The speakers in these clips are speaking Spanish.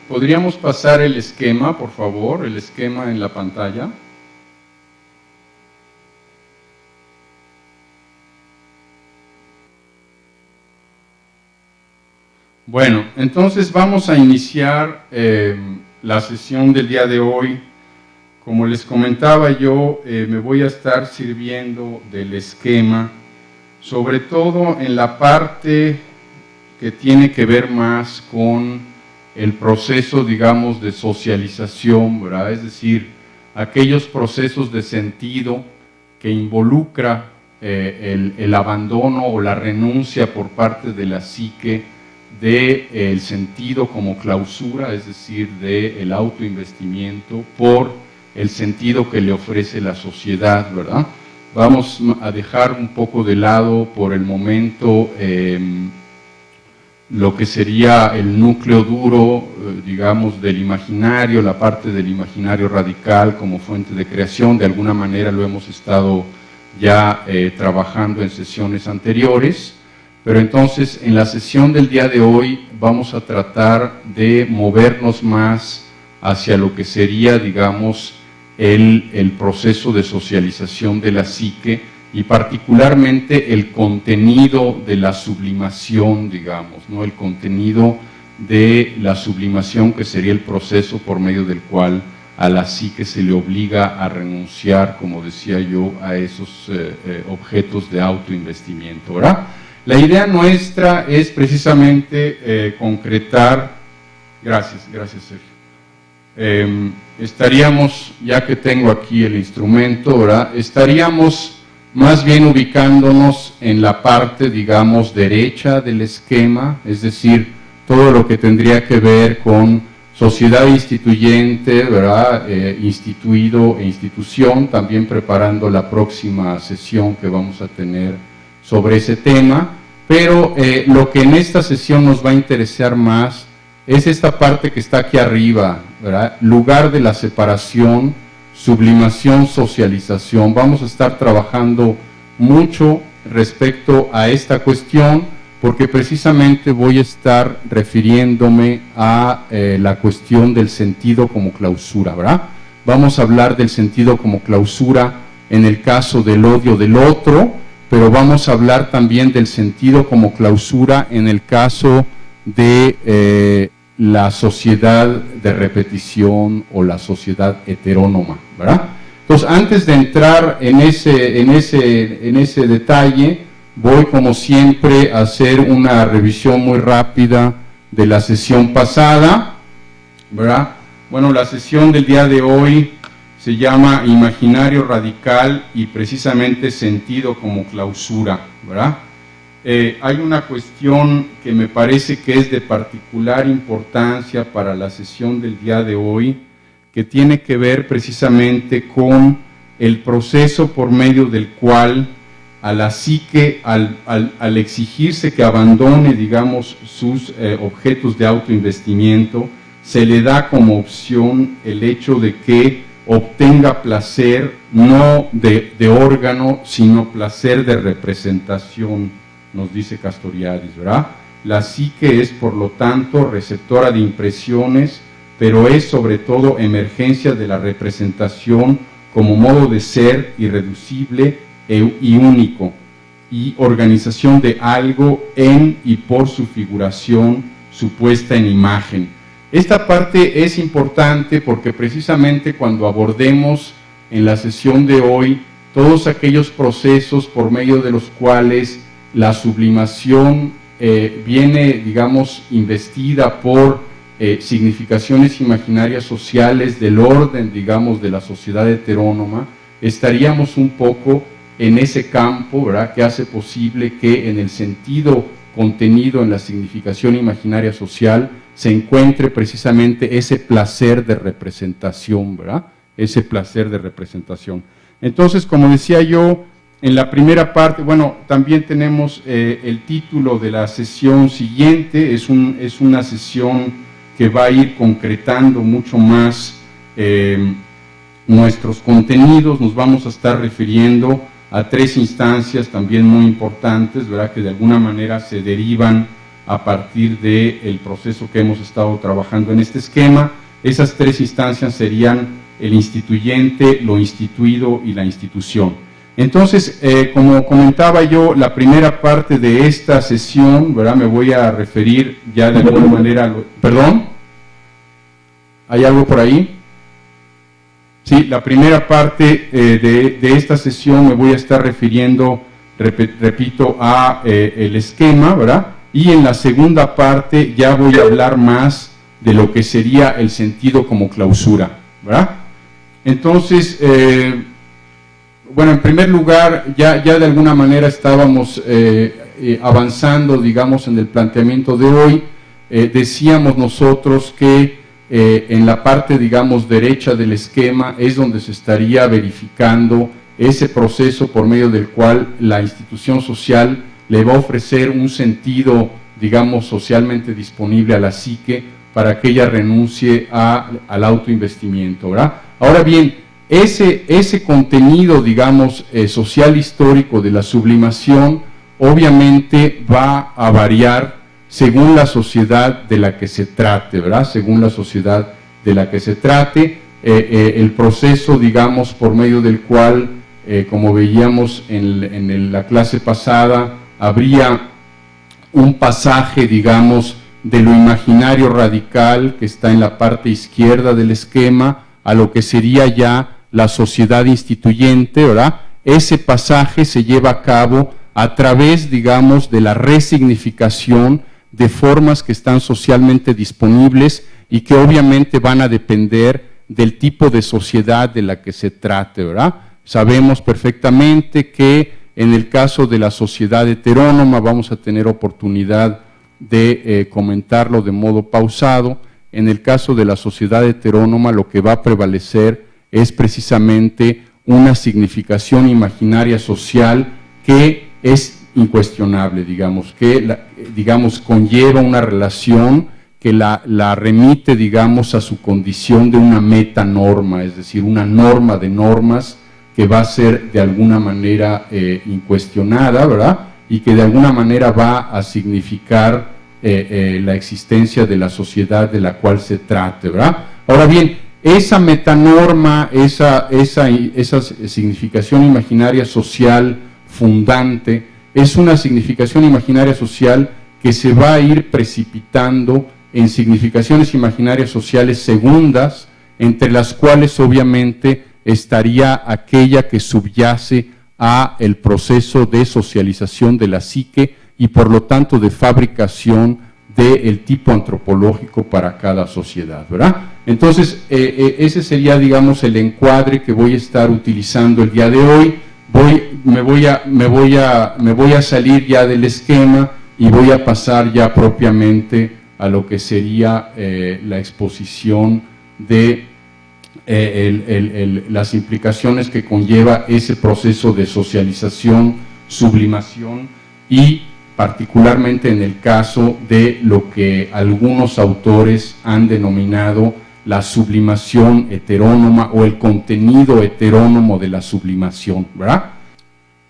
¿Podríamos pasar el esquema, por favor? El esquema en la pantalla. Bueno, entonces vamos a iniciar la sesión del día de hoy. Como les comentaba yo, me voy a estar sirviendo del esquema, sobre todo en la parte que tiene que ver más con el proceso, digamos, de socialización, ¿verdad? Es decir, aquellos procesos de sentido que involucra el abandono o la renuncia por parte de la psique del sentido como clausura, es decir, del autoinvestimiento por el sentido que le ofrece la sociedad, ¿verdad? Vamos a dejar un poco de lado por el momento lo que sería el núcleo duro, digamos, del imaginario, la parte del imaginario radical como fuente de creación. De alguna manera lo hemos estado ya trabajando en sesiones anteriores, pero entonces en la sesión del día de hoy vamos a tratar de movernos más hacia lo que sería, digamos, el proceso de socialización de la psique, y particularmente el contenido de la sublimación, digamos, ¿no? El contenido de la sublimación, que sería el proceso por medio del cual a la psique se le obliga a renunciar, como decía yo, a esos objetos de autoinvestimiento, ¿verdad? La idea nuestra es precisamente concretar, gracias Sergio, estaríamos, ya que tengo aquí el instrumento, ¿verdad? Estaríamos más bien ubicándonos en la parte, digamos, derecha del esquema, es decir, todo lo que tendría que ver con sociedad instituyente, ¿verdad? Instituido e institución, también preparando la próxima sesión que vamos a tener sobre ese tema, pero lo que en esta sesión nos va a interesar más es esta parte que está aquí arriba, ¿verdad? Lugar de la separación, sublimación, socialización. Vamos a estar trabajando mucho respecto a esta cuestión, porque precisamente voy a estar refiriéndome a la cuestión del sentido como clausura, ¿verdad? Vamos a hablar del sentido como clausura en el caso del odio del otro, pero vamos a hablar también del sentido como clausura en el caso de la sociedad de repetición o la sociedad heterónoma, ¿verdad? Entonces, antes de entrar en ese detalle, voy como siempre a hacer una revisión muy rápida de la sesión pasada, ¿verdad? Bueno, la sesión del día de hoy se llama Imaginario Radical y precisamente sentido como clausura, ¿verdad? Hay una cuestión que me parece que es de particular importancia para la sesión del día de hoy, que tiene que ver precisamente con el proceso por medio del cual a la psique, al exigirse que abandone, digamos, sus objetos de autoinvestimiento, se le da como opción el hecho de que obtenga placer no de órgano, sino placer de representación, nos dice Castoriadis, ¿verdad? La psique es, por lo tanto, receptora de impresiones, pero es sobre todo emergencia de la representación como modo de ser irreducible y único, y organización de algo en y por su figuración, su puesta en imagen. Esta parte es importante porque precisamente cuando abordemos en la sesión de hoy todos aquellos procesos por medio de los cuales la sublimación viene, digamos, investida por significaciones imaginarias sociales del orden, digamos, de la sociedad heterónoma, estaríamos un poco en ese campo, ¿verdad?, que hace posible que en el sentido contenido en la significación imaginaria social se encuentre precisamente ese placer de representación, ¿verdad?, ese placer de representación. Entonces, como decía yo, en la primera parte, bueno, también tenemos el título de la sesión siguiente, es una sesión que va a ir concretando mucho más nuestros contenidos. Nos vamos a estar refiriendo a tres instancias también muy importantes, ¿verdad?, que de alguna manera se derivan a partir del proceso que hemos estado trabajando en este esquema. Esas tres instancias serían el instituyente, lo instituido y la institución. Entonces, como comentaba yo, la primera parte de esta sesión, ¿verdad? Me voy a referir ya de alguna manera a ¿Perdón? ¿Hay algo por ahí? Sí, la primera parte de esta sesión me voy a estar refiriendo, repito, a el esquema, ¿verdad? Y en la segunda parte ya voy a hablar más de lo que sería el sentido como clausura, ¿verdad? Entonces, bueno, en primer lugar, ya de alguna manera estábamos avanzando, digamos, en el planteamiento de hoy. Decíamos nosotros que en la parte, digamos, derecha del esquema es donde se estaría verificando ese proceso por medio del cual la institución social le va a ofrecer un sentido, digamos, socialmente disponible a la psique para que ella renuncie al autoinvestimiento, ¿verdad? Ahora bien, ese contenido, digamos, social histórico de la sublimación, obviamente va a variar según la sociedad de la que se trate, ¿verdad? Según la sociedad de la que se trate, el proceso, digamos, por medio del cual, como veíamos en la clase pasada, habría un pasaje, digamos, de lo imaginario radical que está en la parte izquierda del esquema a lo que sería ya la sociedad instituyente, ¿verdad? Ese pasaje se lleva a cabo a través, digamos, de la resignificación de formas que están socialmente disponibles y que obviamente van a depender del tipo de sociedad de la que se trate, ¿verdad? Sabemos perfectamente que en el caso de la sociedad heterónoma vamos a tener oportunidad de comentarlo de modo pausado. En el caso de la sociedad heterónoma lo que va a prevalecer es precisamente una significación imaginaria social que es incuestionable, digamos, que digamos, conlleva una relación que la remite, digamos, a su condición de una metanorma, es decir, una norma de normas que va a ser de alguna manera incuestionada, ¿verdad? Y que de alguna manera va a significar la existencia de la sociedad de la cual se trate, ¿verdad? Ahora bien, esa metanorma, esa significación imaginaria social fundante, es una significación imaginaria social que se va a ir precipitando en significaciones imaginarias sociales segundas, entre las cuales obviamente estaría aquella que subyace a el proceso de socialización de la psique y por lo tanto de fabricación del tipo antropológico para cada sociedad, ¿verdad? Entonces, ese sería, digamos, el encuadre que voy a estar utilizando el día de hoy. Me voy a salir ya del esquema y voy a pasar ya propiamente a lo que sería la exposición de las implicaciones que conlleva ese proceso de socialización, sublimación y particularmente en el caso de lo que algunos autores han denominado la sublimación heterónoma o el contenido heterónomo de la sublimación, ¿verdad?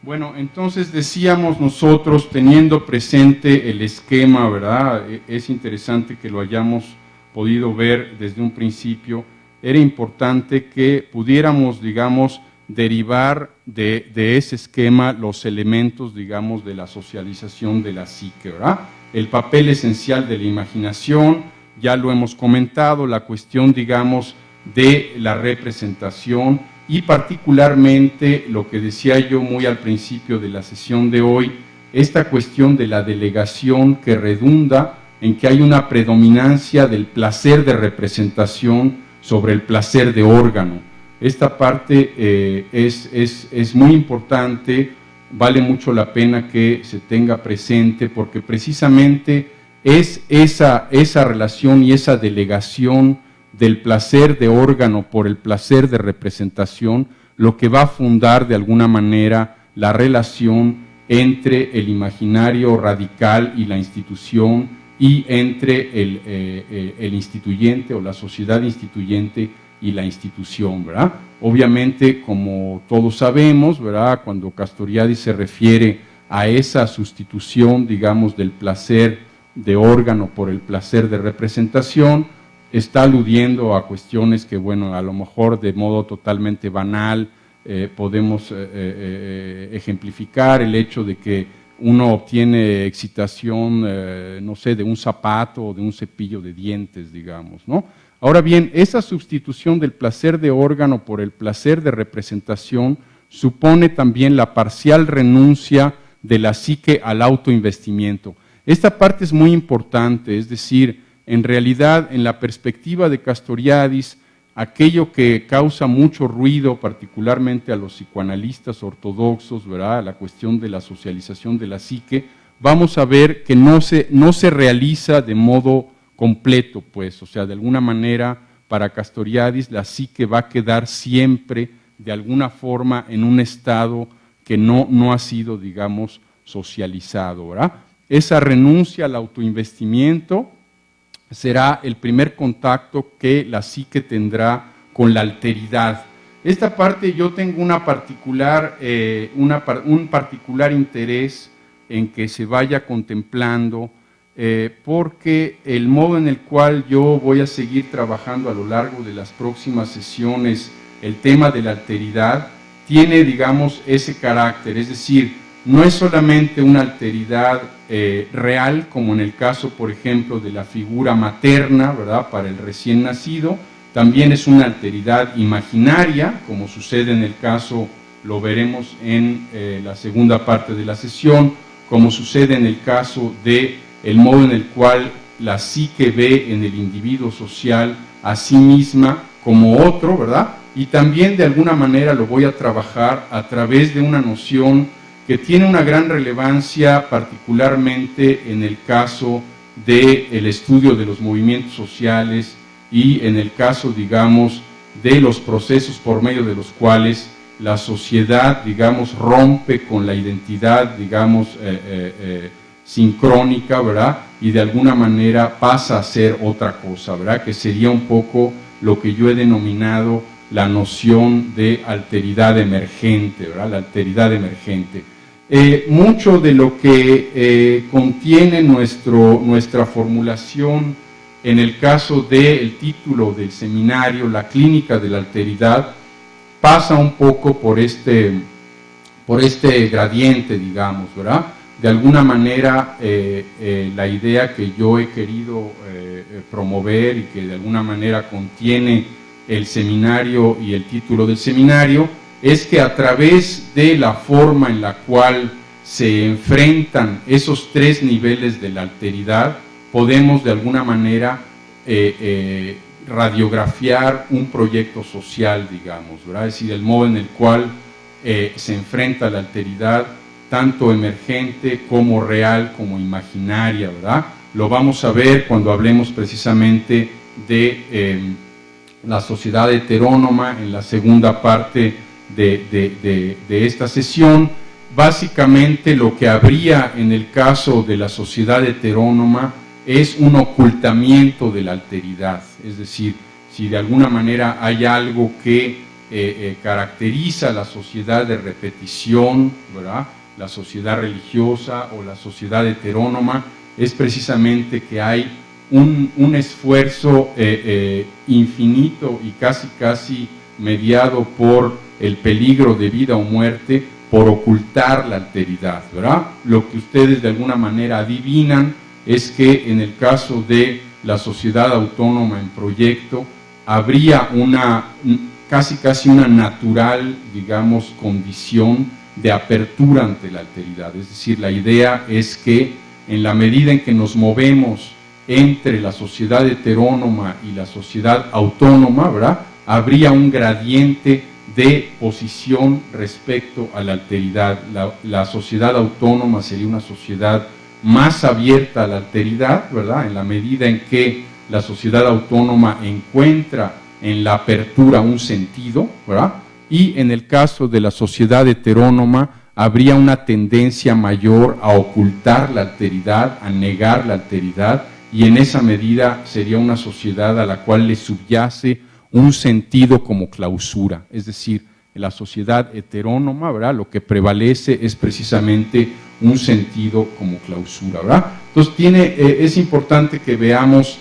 Bueno, entonces decíamos nosotros, teniendo presente el esquema, ¿verdad? Es interesante que lo hayamos podido ver desde un principio. Era importante que pudiéramos, digamos, derivar de ese esquema los elementos, digamos, de la socialización de la psique, ¿verdad? El papel esencial de la imaginación, ya lo hemos comentado, la cuestión, digamos, de la representación y particularmente lo que decía yo muy al principio de la sesión de hoy, esta cuestión de la delegación que redunda en que hay una predominancia del placer de representación sobre el placer de órgano. Esta parte es muy importante, vale mucho la pena que se tenga presente porque precisamente es esa relación y esa delegación del placer de órgano por el placer de representación lo que va a fundar de alguna manera la relación entre el imaginario radical y la institución y entre el instituyente o la sociedad instituyente y la institución, ¿verdad? Obviamente, como todos sabemos, ¿verdad?, cuando Castoriadis se refiere a esa sustitución, digamos, del placer de órgano por el placer de representación, está aludiendo a cuestiones que, bueno, a lo mejor de modo totalmente banal podemos ejemplificar el hecho de que uno obtiene excitación, no sé, de un zapato o de un cepillo de dientes, digamos, ¿no? Ahora bien, esa sustitución del placer de órgano por el placer de representación supone también la parcial renuncia de la psique al autoinvestimiento. Esta parte es muy importante, es decir, en realidad, en la perspectiva de Castoriadis, aquello que causa mucho ruido, particularmente a los psicoanalistas ortodoxos, ¿verdad?, la cuestión de la socialización de la psique, vamos a ver que no se realiza de modo completo, pues, o sea, de alguna manera, para Castoriadis, la psique va a quedar siempre, de alguna forma, en un estado que no ha sido, digamos, socializado, ¿verdad? Esa renuncia al autoinvestimiento será el primer contacto que la psique tendrá con la alteridad. Esta parte yo tengo un particular interés en que se vaya contemplando, porque el modo en el cual yo voy a seguir trabajando a lo largo de las próximas sesiones, el tema de la alteridad, tiene, digamos, ese carácter, es decir, no es solamente una alteridad real, como en el caso, por ejemplo, de la figura materna, ¿verdad?, para el recién nacido, también es una alteridad imaginaria, como sucede en el caso, lo veremos en la segunda parte de la sesión, como sucede en el caso de el modo en el cual la psique ve en el individuo social a sí misma como otro, ¿verdad? Y también de alguna manera lo voy a trabajar a través de una noción que tiene una gran relevancia particularmente en el caso del estudio de los movimientos sociales y en el caso, digamos, de los procesos por medio de los cuales la sociedad, digamos, rompe con la identidad, digamos, sincrónica, ¿verdad? Y de alguna manera pasa a ser otra cosa, ¿verdad? Que sería un poco lo que yo he denominado la noción de alteridad emergente, ¿verdad? La alteridad emergente. Mucho de lo que contiene nuestra formulación en el caso del título del seminario, la clínica de la alteridad, pasa un poco por este gradiente, digamos, ¿verdad? De alguna manera, la idea que yo he querido promover y que de alguna manera contiene el seminario y el título del seminario, es que a través de la forma en la cual se enfrentan esos tres niveles de la alteridad, podemos de alguna manera radiografiar un proyecto social, digamos, ¿verdad? Es decir, el modo en el cual se enfrenta la alteridad, tanto emergente como real, como imaginaria, ¿verdad? Lo vamos a ver cuando hablemos precisamente de la sociedad heterónoma en la segunda parte de esta sesión. Básicamente lo que habría en el caso de la sociedad heterónoma es un ocultamiento de la alteridad, es decir, si de alguna manera hay algo que caracteriza a la sociedad de repetición, ¿verdad?, la sociedad religiosa o la sociedad heterónoma, es precisamente que hay un esfuerzo infinito y casi mediado por el peligro de vida o muerte, por ocultar la alteridad, ¿verdad? Lo que ustedes de alguna manera adivinan es que en el caso de la sociedad autónoma en proyecto, habría casi una natural, digamos, condición de apertura ante la alteridad. Es decir, la idea es que en la medida en que nos movemos entre la sociedad heterónoma y la sociedad autónoma, ¿verdad?, habría un gradiente de posición respecto a la alteridad. La sociedad autónoma sería una sociedad más abierta a la alteridad, ¿verdad?, en la medida en que la sociedad autónoma encuentra en la apertura un sentido, ¿verdad? Y en el caso de la sociedad heterónoma habría una tendencia mayor a ocultar la alteridad, a negar la alteridad, y en esa medida sería una sociedad a la cual le subyace un sentido como clausura. Es decir, en la sociedad heterónoma, ¿verdad?, lo que prevalece es precisamente un sentido como clausura, ¿verdad? Entonces es importante que veamos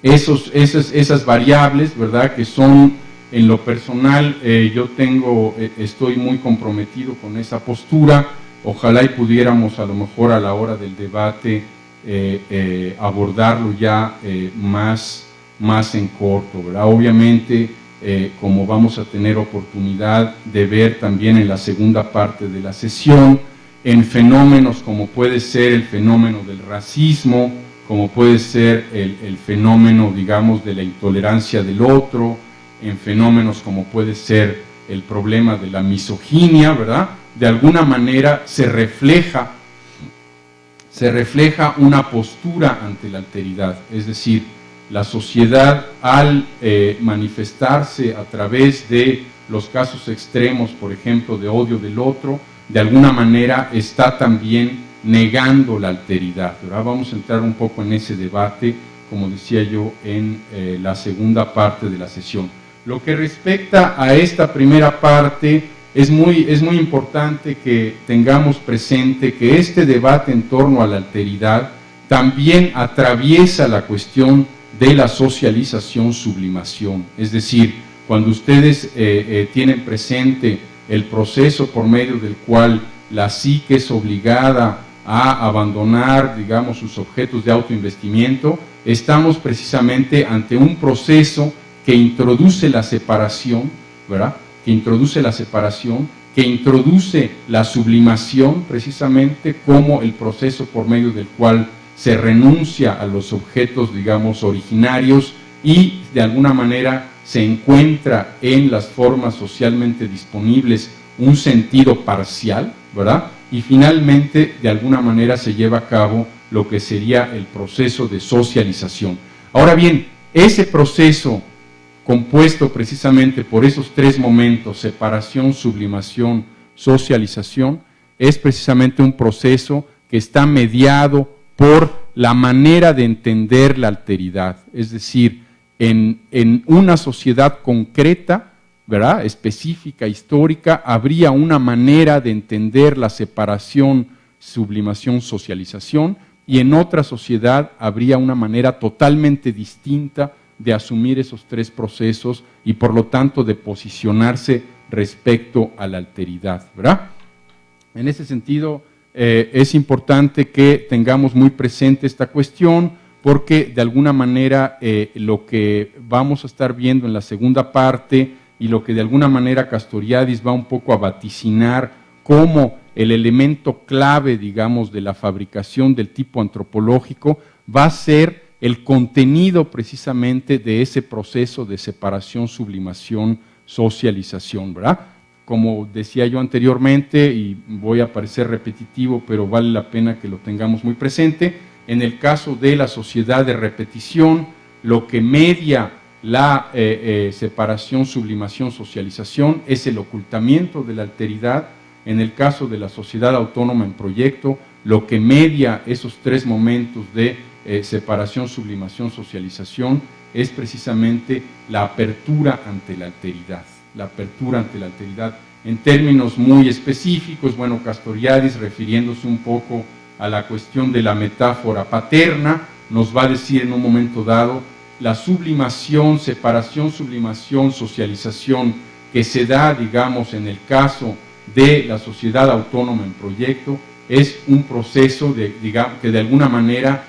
esas variables, ¿verdad? Que son, en lo personal, estoy muy comprometido con esa postura. Ojalá y pudiéramos a lo mejor a la hora del debate abordarlo ya más en corto, ¿verdad? Obviamente, como vamos a tener oportunidad de ver también en la segunda parte de la sesión, en fenómenos como puede ser el fenómeno del racismo, como puede ser el fenómeno, digamos, de la intolerancia del otro, en fenómenos como puede ser el problema de la misoginia, ¿verdad? De alguna manera se refleja una postura ante la alteridad, es decir, la sociedad al manifestarse a través de los casos extremos, por ejemplo, de odio del otro, de alguna manera está también negando la alteridad, ¿verdad? Vamos a entrar un poco en ese debate, como decía yo, en la segunda parte de la sesión. Lo que respecta a esta primera parte, es muy importante que tengamos presente que este debate en torno a la alteridad también atraviesa la cuestión de la socialización-sublimación. Es decir, cuando ustedes tienen presente el proceso por medio del cual la psique es obligada a abandonar, digamos, sus objetos de autoinvestimiento, estamos precisamente ante un proceso que introduce la separación, ¿verdad? Que introduce la sublimación, precisamente como el proceso por medio del cual se renuncia a los objetos, digamos, originarios y de alguna manera se encuentra en las formas socialmente disponibles un sentido parcial, ¿verdad? Y finalmente, de alguna manera, se lleva a cabo lo que sería el proceso de socialización. Ahora bien, ese proceso compuesto precisamente por esos tres momentos, separación, sublimación, socialización, es precisamente un proceso que está mediado por la manera de entender la alteridad, es decir, en una sociedad concreta, ¿verdad?, específica, histórica, habría una manera de entender la separación, sublimación, socialización, y en otra sociedad habría una manera totalmente distinta de asumir esos tres procesos y por lo tanto de posicionarse respecto a la alteridad, ¿verdad? En ese sentido, es importante que tengamos muy presente esta cuestión porque de alguna manera lo que vamos a estar viendo en la segunda parte y lo que de alguna manera Castoriadis va un poco a vaticinar como el elemento clave, digamos, de la fabricación del tipo antropológico va a ser el contenido precisamente de ese proceso de separación, sublimación, socialización, ¿verdad? Como decía yo anteriormente, y voy a parecer repetitivo, pero vale la pena que lo tengamos muy presente, en el caso de la sociedad de repetición, lo que media la separación, sublimación, socialización es el ocultamiento de la alteridad. En el caso de la sociedad autónoma en proyecto, lo que media esos tres momentos de separación, sublimación, socialización es precisamente la apertura ante la alteridad. La apertura ante la alteridad. En términos muy específicos, bueno, Castoriadis, refiriéndose un poco a la cuestión de la metáfora paterna, nos va a decir en un momento dado la sublimación, separación, sublimación, socialización que se da, digamos, en el caso de la sociedad autónoma en proyecto, es un proceso que de alguna manera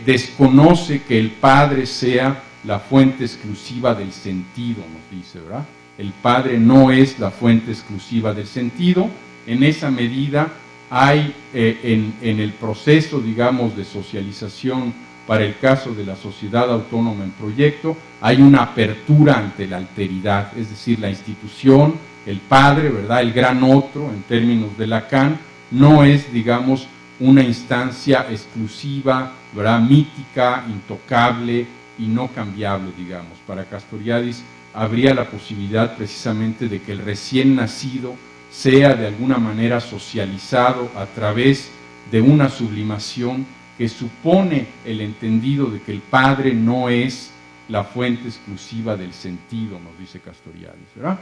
desconoce que el padre sea la fuente exclusiva del sentido, nos dice, ¿verdad? El padre no es la fuente exclusiva del sentido. En esa medida hay en el proceso, digamos, de socialización para el caso de la sociedad autónoma en proyecto, hay una apertura ante la alteridad, es decir, la institución, el padre, ¿verdad?, el gran otro, en términos de Lacan, no es, digamos, una instancia exclusiva, ¿verdad?, mítica, intocable y no cambiable, digamos. Para Castoriadis habría la posibilidad precisamente de que el recién nacido sea de alguna manera socializado a través de una sublimación que supone el entendido de que el padre no es la fuente exclusiva del sentido, nos dice Castoriadis, ¿verdad?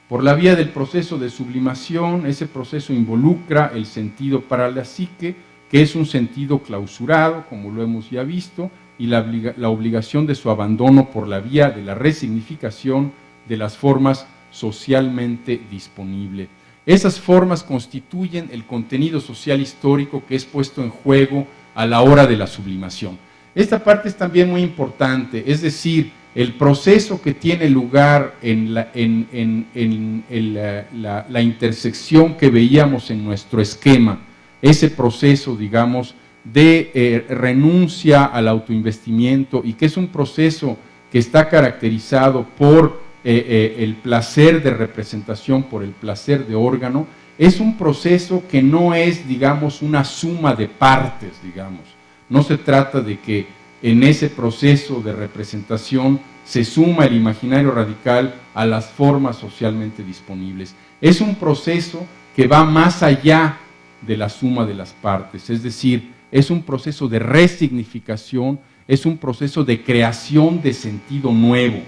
Por la vía del proceso de sublimación, ese proceso involucra el sentido para la psique, que es un sentido clausurado, como lo hemos ya visto, y la obligación de su abandono por la vía de la resignificación de las formas socialmente disponibles. Esas formas constituyen el contenido social histórico que es puesto en juego a la hora de la sublimación. Esta parte es también muy importante, es decir, el proceso que tiene lugar en la intersección que veíamos en nuestro esquema, ese proceso, digamos, de renuncia al autoinvestimiento, y que es un proceso que está caracterizado por el placer de representación, por el placer de órgano, es un proceso que no es, digamos, una suma de partes, digamos. No se trata de que en ese proceso de representación se suma el imaginario radical a las formas socialmente disponibles. Es un proceso que va más allá de la suma de las partes, es decir, es un proceso de resignificación, es un proceso de creación de sentido nuevo,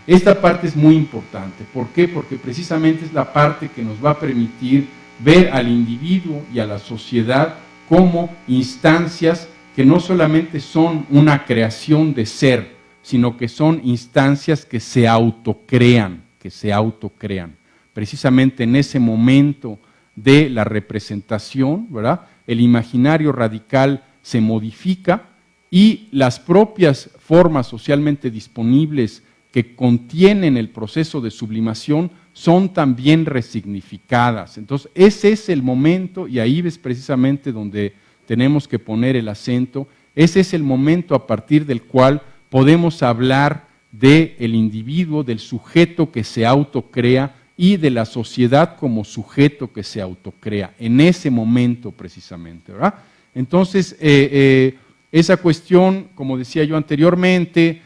Esta parte es muy importante. ¿Por qué? Porque precisamente es la parte que nos va a permitir ver al individuo y a la sociedad como instancias que no solamente son una creación de ser, sino que son instancias que se autocrean, Precisamente en ese momento de la representación, ¿verdad?, el imaginario radical se modifica y las propias formas socialmente disponibles que contienen el proceso de sublimación son también resignificadas. Entonces, ese es el momento, y ahí ves precisamente donde tenemos que poner el acento, ese es el momento a partir del cual podemos hablar del individuo, del sujeto que se autocrea y de la sociedad como sujeto que se autocrea, en ese momento precisamente, ¿verdad? Entonces, esa cuestión, como decía yo anteriormente,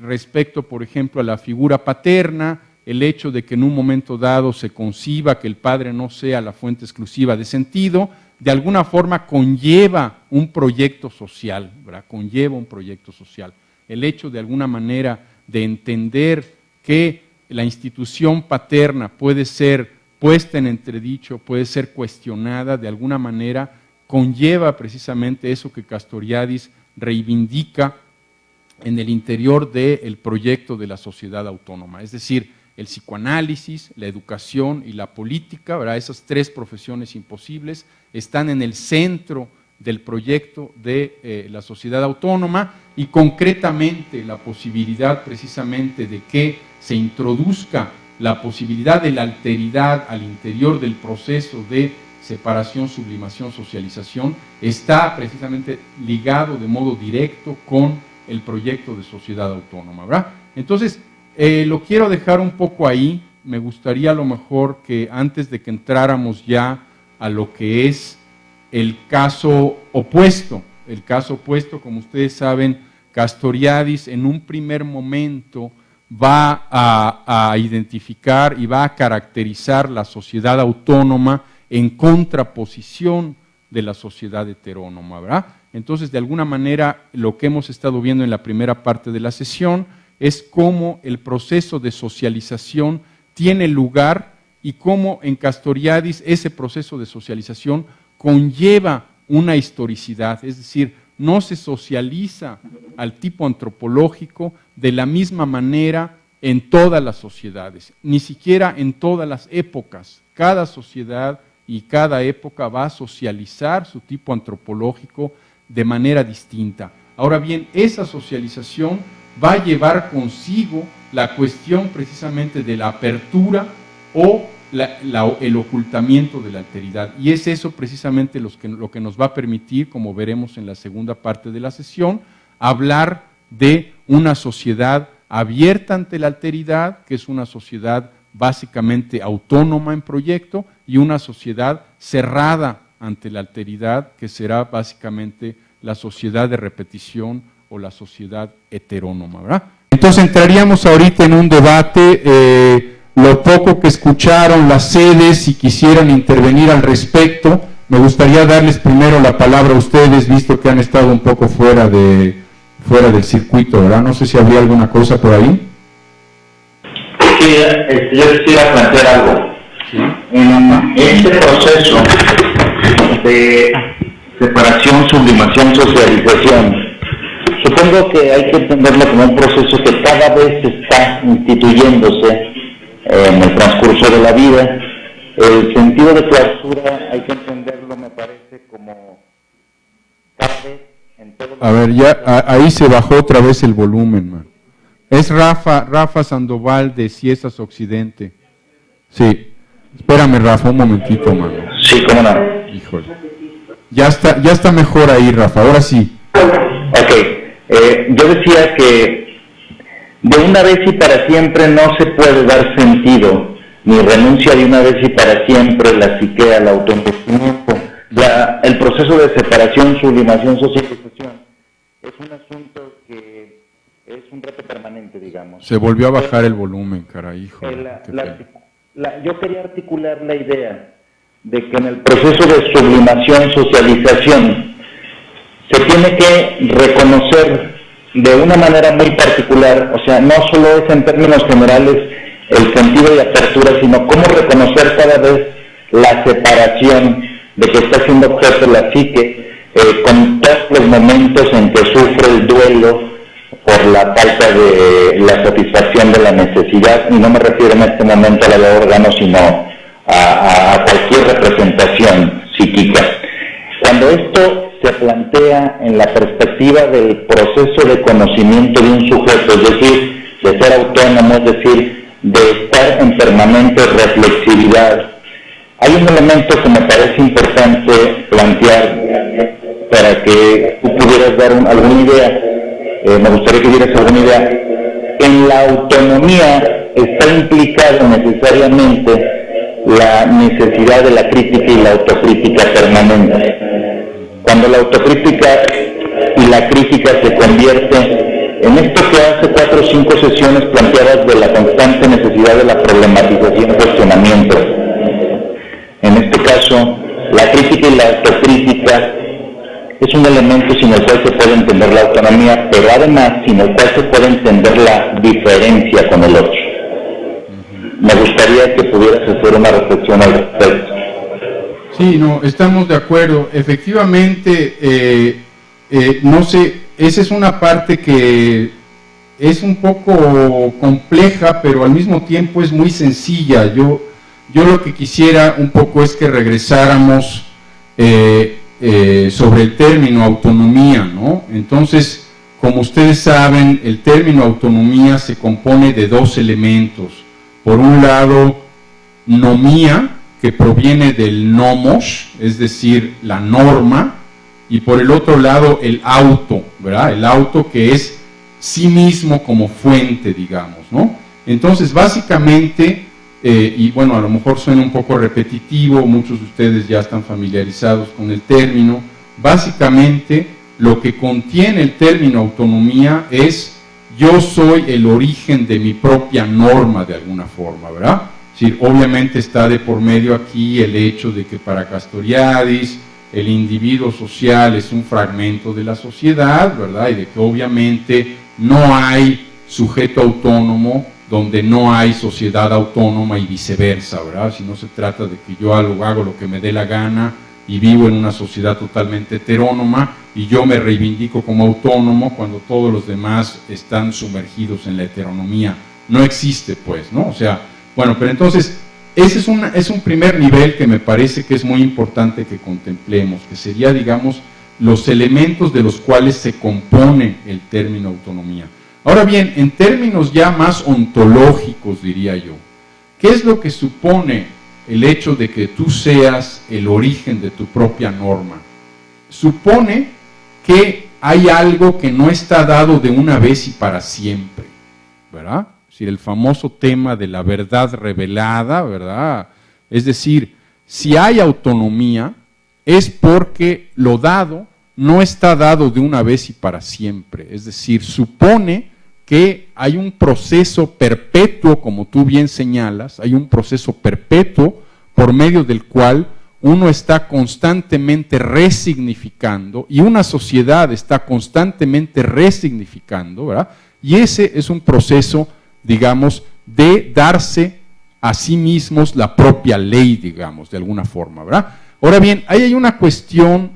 respecto, por ejemplo, a la figura paterna, el hecho de que en un momento dado se conciba que el padre no sea la fuente exclusiva de sentido, de alguna forma conlleva un proyecto social, ¿verdad? Conlleva un proyecto social. El hecho de alguna manera de entender que la institución paterna puede ser puesta en entredicho, puede ser cuestionada de alguna manera, conlleva precisamente eso que Castoriadis reivindica en el interior del proyecto de la sociedad autónoma, es decir, el psicoanálisis, la educación y la política, ¿verdad? Esas tres profesiones imposibles están en el centro del proyecto de la sociedad autónoma, y concretamente la posibilidad precisamente de que se introduzca la posibilidad de la alteridad al interior del proceso de separación, sublimación, socialización, está precisamente ligado de modo directo con el proyecto de sociedad autónoma, ¿verdad? Entonces, lo quiero dejar un poco ahí. Me gustaría a lo mejor que antes de que entráramos ya a lo que es el caso opuesto, como ustedes saben, Castoriadis en un primer momento va a identificar y va a caracterizar la sociedad autónoma en contraposición de la sociedad heterónoma, ¿verdad? Entonces, de alguna manera, lo que hemos estado viendo en la primera parte de la sesión es cómo el proceso de socialización tiene lugar y cómo en Castoriadis ese proceso de socialización conlleva una historicidad, es decir, no se socializa al tipo antropológico de la misma manera en todas las sociedades, ni siquiera en todas las épocas. Cada sociedad y cada época va a socializar su tipo antropológico de manera distinta. Ahora bien, esa socialización va a llevar consigo la cuestión precisamente de la apertura o el ocultamiento de la alteridad. Y es eso precisamente lo que nos va a permitir, como veremos en la segunda parte de la sesión, hablar de una sociedad abierta ante la alteridad, que es una sociedad básicamente autónoma en proyecto, y una sociedad cerrada ante la alteridad, que será básicamente la sociedad de repetición o la sociedad heterónoma, ¿verdad? Entonces entraríamos ahorita en un debate, lo poco que escucharon las sedes, si quisieran intervenir al respecto. Me gustaría darles primero la palabra a ustedes, visto que han estado un poco fuera del circuito, ¿verdad? No sé si habría alguna cosa por ahí. Sí, yo quisiera plantear algo. ¿Sí? En este proceso de separación, sublimación, socialización, supongo que hay que entenderlo como un proceso que cada vez está instituyéndose en el transcurso de la vida. El sentido de clausura hay que entenderlo, me parece, como cada vez en todo. A ver, ya ahí se bajó otra vez el volumen, man. Es Rafa Sandoval de Ciesas Occidente. Sí. Espérame, Rafa, un momentito, mano. Sí, cómo no. Híjole. Ya está mejor ahí, Rafa, ahora sí. Ok. Yo decía que de una vez y para siempre no se puede dar sentido, ni renuncia de una vez y para siempre la psique al autoconocimiento. El proceso de separación, sublimación, socialización es un asunto que es un reto permanente, digamos. Se volvió a bajar el volumen, caray, hijo. Yo quería articular la idea de que en el proceso de sublimación, socialización, se tiene que reconocer de una manera muy particular, o sea, no solo es en términos generales el sentido de apertura, sino cómo reconocer cada vez la separación de que está siendo objeto la psique, con todos los momentos en que sufre el duelo por la falta de la satisfacción de la necesidad, y no me refiero en este momento a la de órganos, sino a cualquier representación psíquica. Cuando esto se plantea en la perspectiva del proceso de conocimiento de un sujeto, es decir, de ser autónomo, es decir, de estar en permanente reflexividad, hay un elemento que me parece importante plantear para que tú pudieras dar alguna idea. Me gustaría que dieras alguna idea. En la autonomía está implicado necesariamente la necesidad de la crítica y la autocrítica permanente. Cuando la autocrítica y la crítica se convierte en esto que hace 4 o 5 sesiones planteadas de la constante necesidad de la problematización y cuestionamiento. En este caso, la crítica y la autocrítica es un elemento sin el cual se puede entender la autonomía, pero además sin el cual se puede entender la diferencia con el otro. Me gustaría que pudieras hacer una reflexión al respecto. Sí, no, estamos de acuerdo. Efectivamente, no sé, esa es una parte que es un poco compleja, pero al mismo tiempo es muy sencilla. Yo lo que quisiera un poco es que regresáramos sobre el término autonomía, ¿no? Entonces, como ustedes saben, el término autonomía se compone de 2 elementos. Por un lado, nomía, que proviene del nomos, es decir, la norma, y por el otro lado, el auto, ¿verdad? El auto que es sí mismo como fuente, digamos, ¿no? Entonces, básicamente, y bueno, a lo mejor suena un poco repetitivo, muchos de ustedes ya están familiarizados con el término, básicamente lo que contiene el término autonomía es yo soy el origen de mi propia norma de alguna forma, ¿verdad? Es decir, obviamente está de por medio aquí el hecho de que para Castoriadis el individuo social es un fragmento de la sociedad, ¿verdad? Y de que obviamente no hay sujeto autónomo donde no hay sociedad autónoma y viceversa, ¿verdad? Si no se trata de que yo hago lo que me dé la gana y vivo en una sociedad totalmente heterónoma y yo me reivindico como autónomo cuando todos los demás están sumergidos en la heteronomía. No existe, pues, ¿no? O sea, bueno, pero entonces, ese es un primer nivel que me parece que es muy importante que contemplemos, que sería, digamos, los elementos de los cuales se compone el término autonomía. Ahora bien, en términos ya más ontológicos, diría yo, ¿qué es lo que supone el hecho de que tú seas el origen de tu propia norma? Supone que hay algo que no está dado de una vez y para siempre, ¿verdad? Es decir, el famoso tema de la verdad revelada, ¿verdad? Es decir, si hay autonomía, es porque lo dado no está dado de una vez y para siempre. Es decir, supone que hay un proceso perpetuo, como tú bien señalas, hay un proceso perpetuo por medio del cual uno está constantemente resignificando y una sociedad está constantemente resignificando, ¿verdad? Y ese es un proceso, digamos, de darse a sí mismos la propia ley, digamos, de alguna forma, ¿verdad? Ahora bien, ahí hay una cuestión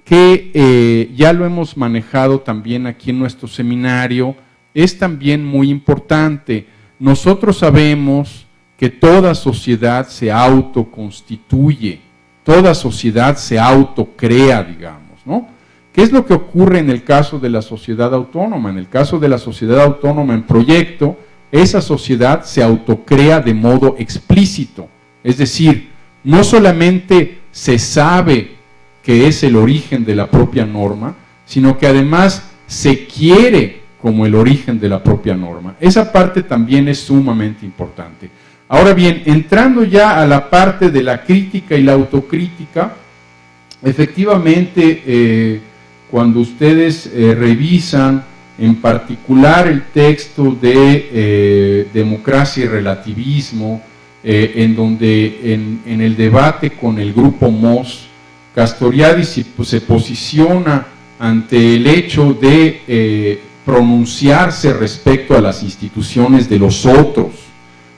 que ya lo hemos manejado también aquí en nuestro seminario, es también muy importante. Nosotros sabemos que toda sociedad se autoconstituye, toda sociedad se autocrea, digamos, ¿no? ¿Qué es lo que ocurre en el caso de la sociedad autónoma? En el caso de la sociedad autónoma en proyecto, esa sociedad se autocrea de modo explícito, es decir, no solamente se sabe que es el origen de la propia norma, sino que además se quiere como el origen de la propia norma. Esa parte también es sumamente importante. Ahora bien, entrando ya a la parte de la crítica y la autocrítica, efectivamente, cuando ustedes revisan en particular el texto de Democracia y Relativismo, en donde en el debate con el grupo Moss, Castoriadis se posiciona ante el hecho de pronunciarse respecto a las instituciones de los otros.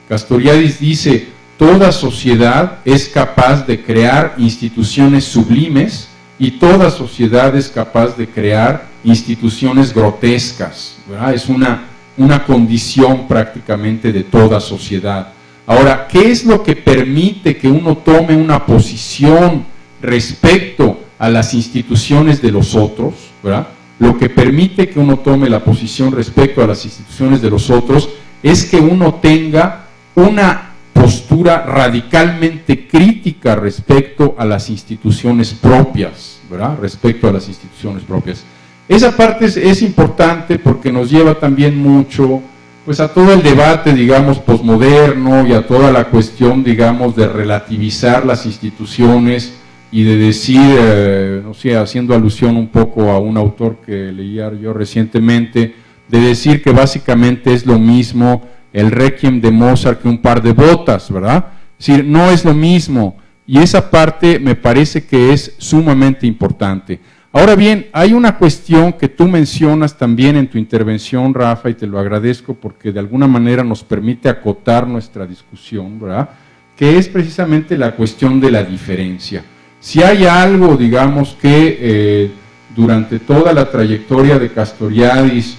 Castoriadis dice, toda sociedad es capaz de crear instituciones sublimes y toda sociedad es capaz de crear instituciones grotescas, ¿verdad? Es una condición prácticamente de toda sociedad. Ahora, ¿qué es lo que permite que uno tome una posición respecto a las instituciones de los otros, ¿verdad? Lo que permite que uno tome la posición respecto a las instituciones de los otros es que uno tenga una postura radicalmente crítica respecto a las instituciones propias, ¿verdad? Respecto a las instituciones propias. Esa parte es importante porque nos lleva también mucho, pues, a todo el debate, digamos, posmoderno y a toda la cuestión, digamos, de relativizar las instituciones y de decir, no sé, haciendo alusión un poco a un autor que leía yo recientemente, de decir que básicamente es lo mismo el Requiem de Mozart que un par de botas, ¿verdad? Es decir, no es lo mismo, y esa parte me parece que es sumamente importante. Ahora bien, hay una cuestión que tú mencionas también en tu intervención, Rafa, y te lo agradezco porque de alguna manera nos permite acotar nuestra discusión, ¿verdad? Que es precisamente la cuestión de la diferencia. Si hay algo, digamos, que durante toda la trayectoria de Castoriadis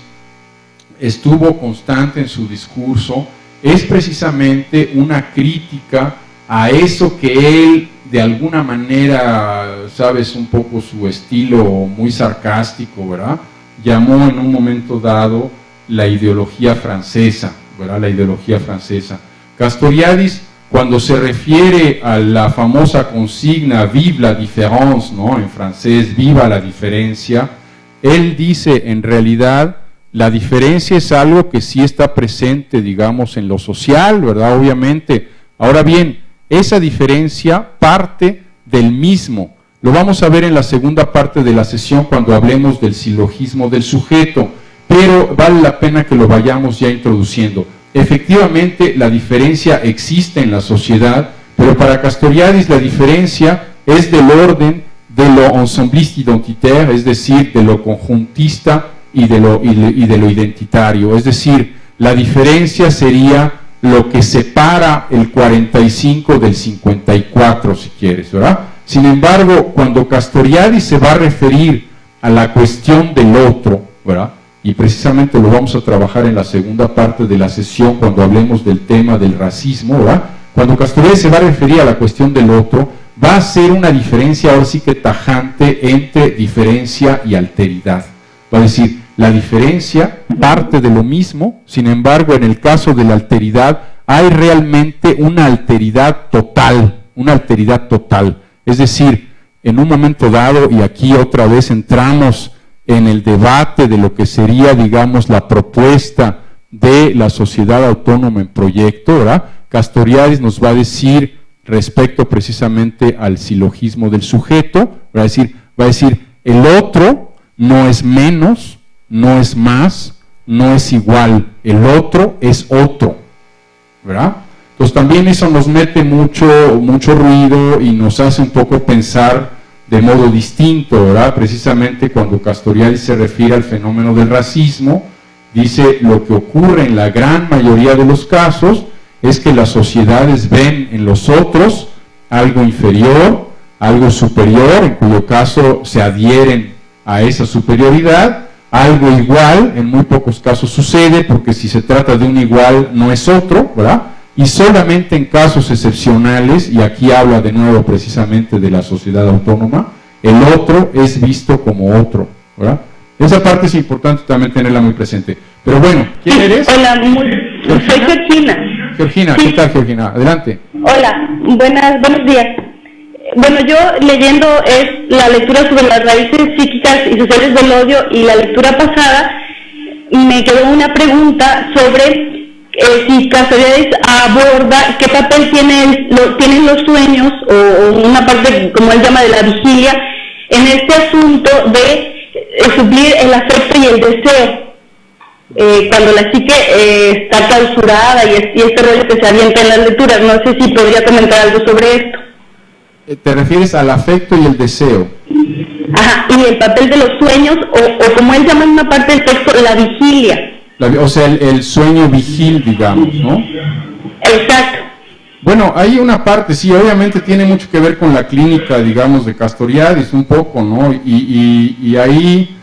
estuvo constante en su discurso, es precisamente una crítica a eso que él, de alguna manera, sabes, un poco su estilo muy sarcástico, ¿verdad?, llamó en un momento dado la ideología francesa, ¿verdad?, la ideología francesa. Castoriadis, cuando se refiere a la famosa consigna «Vive la différence», ¿no?, en francés, «Viva la diferencia», él dice, en realidad, la diferencia es algo que sí está presente, digamos, en lo social, ¿verdad?, obviamente. Ahora bien, esa diferencia parte del mismo. Lo vamos a ver en la segunda parte de la sesión cuando hablemos del silogismo del sujeto, pero vale la pena que lo vayamos ya introduciendo. Efectivamente, la diferencia existe en la sociedad, pero para Castoriadis la diferencia es del orden de lo ensembliste identitaire, es decir, de lo conjuntista y de lo identitario. Es decir, la diferencia sería lo que separa el 45 del 54, si quieres, ¿verdad? Sin embargo, cuando Castoriadis se va a referir a la cuestión del otro, ¿verdad?, y precisamente lo vamos a trabajar en la segunda parte de la sesión cuando hablemos del tema del racismo, ¿verdad?, cuando Castoriadis se va a referir a la cuestión del otro, va a hacer una diferencia ahora sí que tajante entre diferencia y alteridad. Va a decir, la diferencia parte de lo mismo, sin embargo, en el caso de la alteridad, hay realmente una alteridad total, Es decir, en un momento dado, y aquí otra vez entramos en el debate de lo que sería, digamos, la propuesta de la sociedad autónoma en proyecto, ¿verdad? Castoriadis nos va a decir, respecto precisamente al silogismo del sujeto, va a decir, el otro no es menos, no es más, no es igual, el otro es otro, ¿verdad? Entonces también eso nos mete mucho ruido y nos hace un poco pensar de modo distinto, ¿verdad? Precisamente cuando Castoriadis se refiere al fenómeno del racismo, dice lo que ocurre en la gran mayoría de los casos es que las sociedades ven en los otros algo inferior, algo superior, en cuyo caso se adhieren a esa superioridad, algo igual, en muy pocos casos sucede, porque si se trata de un igual no es otro, ¿verdad? Y solamente en casos excepcionales, y aquí habla de nuevo precisamente de la sociedad autónoma, el otro es visto como otro, ¿verdad? Esa parte es importante también tenerla muy presente. Pero bueno, ¿quién eres? Hola, soy Georgina. Georgina, Sí. ¿qué tal, Georgina? Adelante. Hola, buenos días. Bueno, yo leyendo la lectura sobre las raíces psíquicas y sociales del odio, y la lectura pasada me quedó una pregunta sobre si Castoriadis aborda qué papel tienen los sueños, o una parte, como él llama, de la vigilia, en este asunto de suplir el afecto y el deseo. Cuando la psique está clausurada y este rollo que se avienta en las lecturas. No sé si podría comentar algo sobre esto. ¿Te refieres al afecto y el deseo? Ajá, y el papel de los sueños, o como él llama en una parte del texto, la vigilia. O sea, el sueño vigil, digamos, ¿no? Exacto. Bueno, hay una parte, sí, obviamente tiene mucho que ver con la clínica, digamos, de Castoriadis, un poco, ¿no? Y ahí,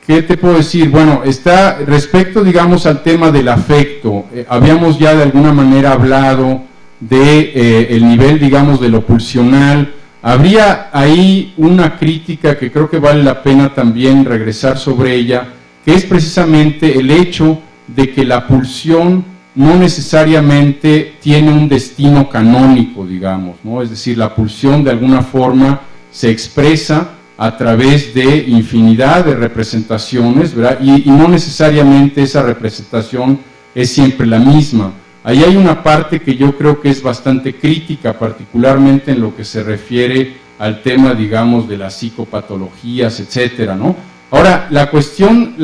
¿qué te puedo decir? Bueno, está respecto, digamos, al tema del afecto. Habíamos ya de alguna manera hablado de el nivel, digamos, de lo pulsional. Habría ahí una crítica que creo que vale la pena también regresar sobre ella, que es precisamente el hecho de que la pulsión no necesariamente tiene un destino canónico, digamos, ¿no? Es decir, la pulsión de alguna forma se expresa a través de infinidad de representaciones, ¿verdad? Y no necesariamente esa representación es siempre la misma. Ahí hay una parte que yo creo que es bastante crítica, particularmente en lo que se refiere al tema, digamos, de las psicopatologías, etcétera, ¿no? Ahora, la cuestión